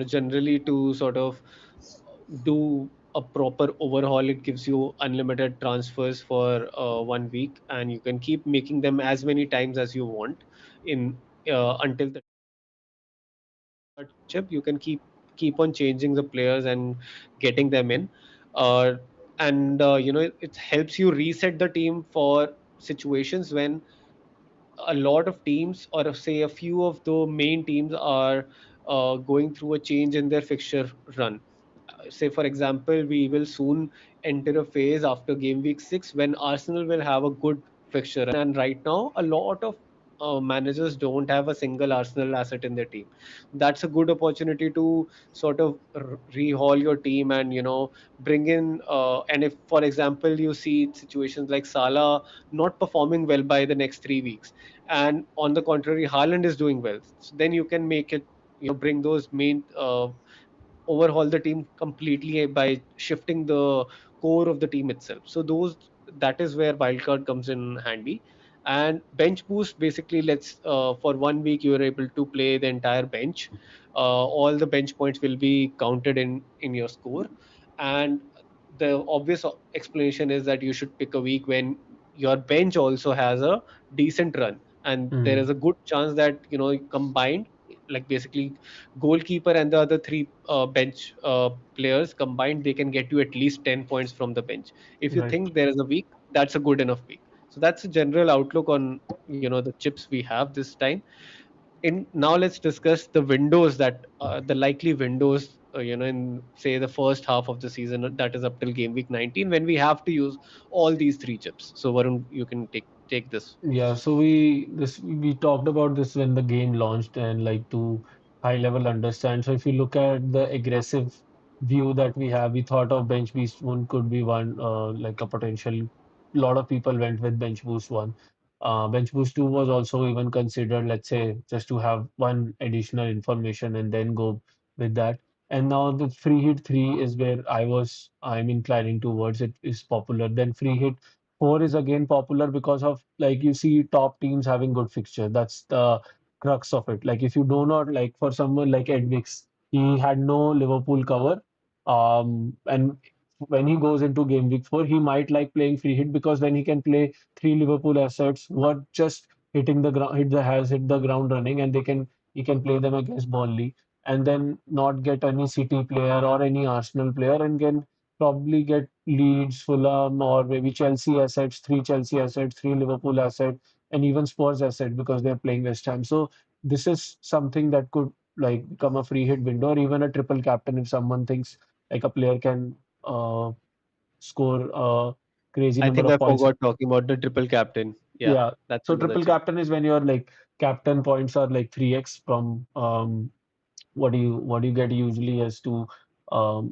generally to sort of do a proper overhaul. It gives you unlimited transfers for 1 week, and you can keep making them as many times as you want in until the chip. You can keep on changing the players and getting them in, uh, and it helps you reset the team for situations when a lot of teams, or say a few of the main teams, are going through a change in their fixture run. Say for example, we will soon enter a phase after game week 6 when Arsenal will have a good fixture run, and right now a lot of managers don't have a single Arsenal asset in their team. That's a good opportunity to sort of rehaul your team, and bring in, and if for example you see situations like Salah not performing well by the next 3 weeks, and on the contrary Haaland is doing well, so then you can make it, bring those main, overhaul the team completely by shifting the core of the team itself. So that is where wildcard comes in handy. And bench boost basically lets, for 1 week you are able to play the entire bench. All the bench points will be counted in your score, and the obvious explanation is that you should pick a week when your bench also has a decent run, and there is Mm. a good chance that combined, like basically goalkeeper and the other three bench players combined, they can get you at least 10 points from the bench. If you Right. think there is a week, that's a good enough week. So that's a general outlook on the chips we have this time. In Now let's discuss the windows, that the likely windows, in say the first half of the season, that is up till game week 19, when we have to use all these three chips. So Varun, you can take this. Yeah, so we talked about this when the game launched and like to high level understand. So if you look at the aggressive view that we have, we thought of Bench Beast 1 could be one like a potential. Lot of people went with Bench Boost 1. Bench Boost 2 was also even considered, let's say, just to have one additional information and then go with that. And now the Free Hit 3 is where I'm inclining towards it is popular. Then Free Hit 4 is again popular because of like you see top teams having good fixture. That's the crux of it. Like if you do not like for someone like Edwix, he had no Liverpool cover. And when he goes into game week 4, he might like playing free hit because then he can play three Liverpool assets who are just hitting the ground, hit the ground running, and he can play them against Burnley and then not get any City player or any Arsenal player and can probably get Leeds, Fulham, or maybe Chelsea assets, three Chelsea assets, three Liverpool assets, and even Spurs asset because they're playing West Ham. So this is something that could like become a free hit window or even a triple captain if someone thinks like a player can score a crazy I number think I of points. forgot talking about the triple captain. Yeah, Yeah. that's So another triple chip. captain is when your like captain points are like 3x from what do you get usually as to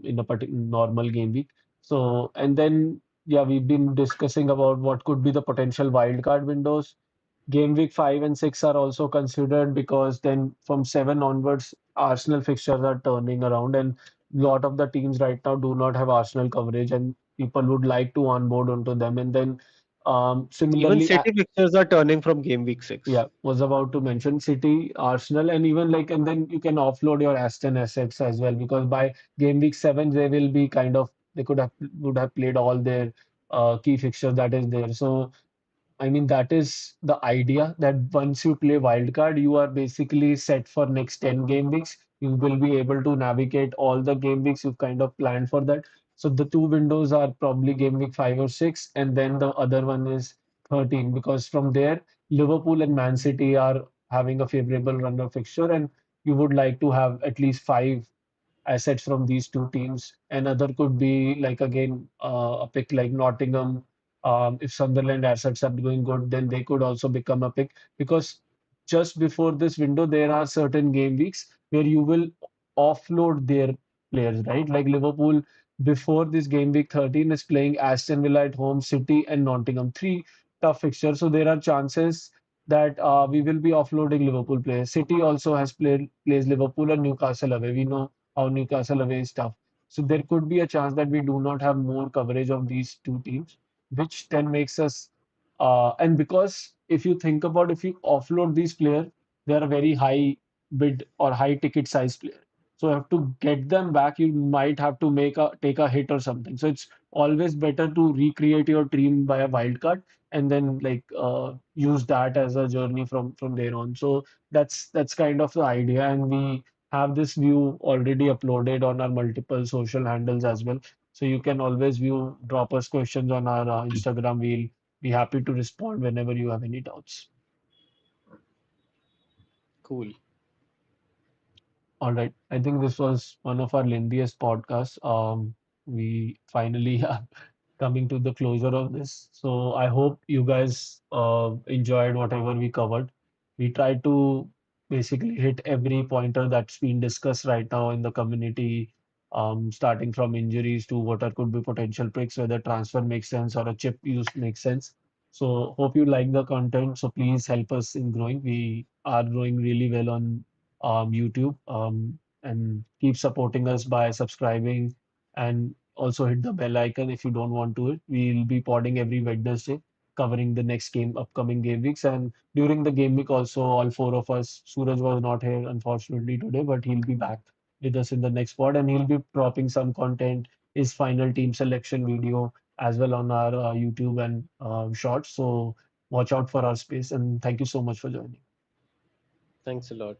in a particular normal game week. So and then yeah, we've been discussing about what could be the potential wildcard windows. Game week 5 and 6 are also considered because then from 7 onwards, Arsenal fixtures are turning around, and a lot of the teams right now do not have Arsenal coverage, and people would like to onboard onto them. And then Even similarly, City fixtures are turning from game week 6. yeah, was about to mention City, Arsenal, and even like, and then you can offload your Aston assets as well because by game week 7 they will be kind of they could have would have played all their key fixtures that is there. So I mean, that is the idea that once you play wildcard, you are basically set for next 10 game weeks. You will be able to navigate all the game weeks you've kind of planned for that. So the two windows are probably game week 5 or 6, and then the other one is 13, because from there, Liverpool and Man City are having a favorable run of fixture, and you would like to have at least five assets from these two teams. Another could be like again a pick like Nottingham. If Sunderland assets are doing good, then they could also become a pick, because just before this window, there are certain game weeks where you will offload their players, right? Like Liverpool before this game week 13 is playing Aston Villa at home, City and Nottingham. Three tough fixtures. So there are chances that we will be offloading Liverpool players. City also has plays Liverpool and Newcastle away. We know how Newcastle away is tough. So there could be a chance that we do not have more coverage of these two teams, which then makes us and because if you think about, if you offload these players, they are a very high bid or high ticket size player. So you have to get them back, you might have to take a hit or something. So it's always better to recreate your team by a wild card and then like use that as a journey from there on. So that's kind of the idea, and we have this view already uploaded on our multiple social handles as well. So you can always view, drop us questions on our Instagram. We'll be happy to respond whenever you have any doubts. Cool. All right. I think this was one of our lengthiest podcasts. We finally are coming to the closure of this. So I hope you guys enjoyed whatever we covered. We tried to basically hit every pointer that's been discussed right now in the community, starting from injuries to what are could be potential picks, whether transfer makes sense or a chip use makes sense. So hope you like the content. So please help us in growing. We are growing really well on YouTube, and keep supporting us by subscribing, and also hit the bell icon if you don't want to it. We'll be podding every Wednesday, covering the next upcoming game weeks. And during the game week also, all four of us, Suraj was not here unfortunately today, but he'll be back with us in the next pod, and he'll be dropping some content, his final team selection video as well on our YouTube and shorts. So watch out for our space, and thank you so much for joining. Thanks a lot.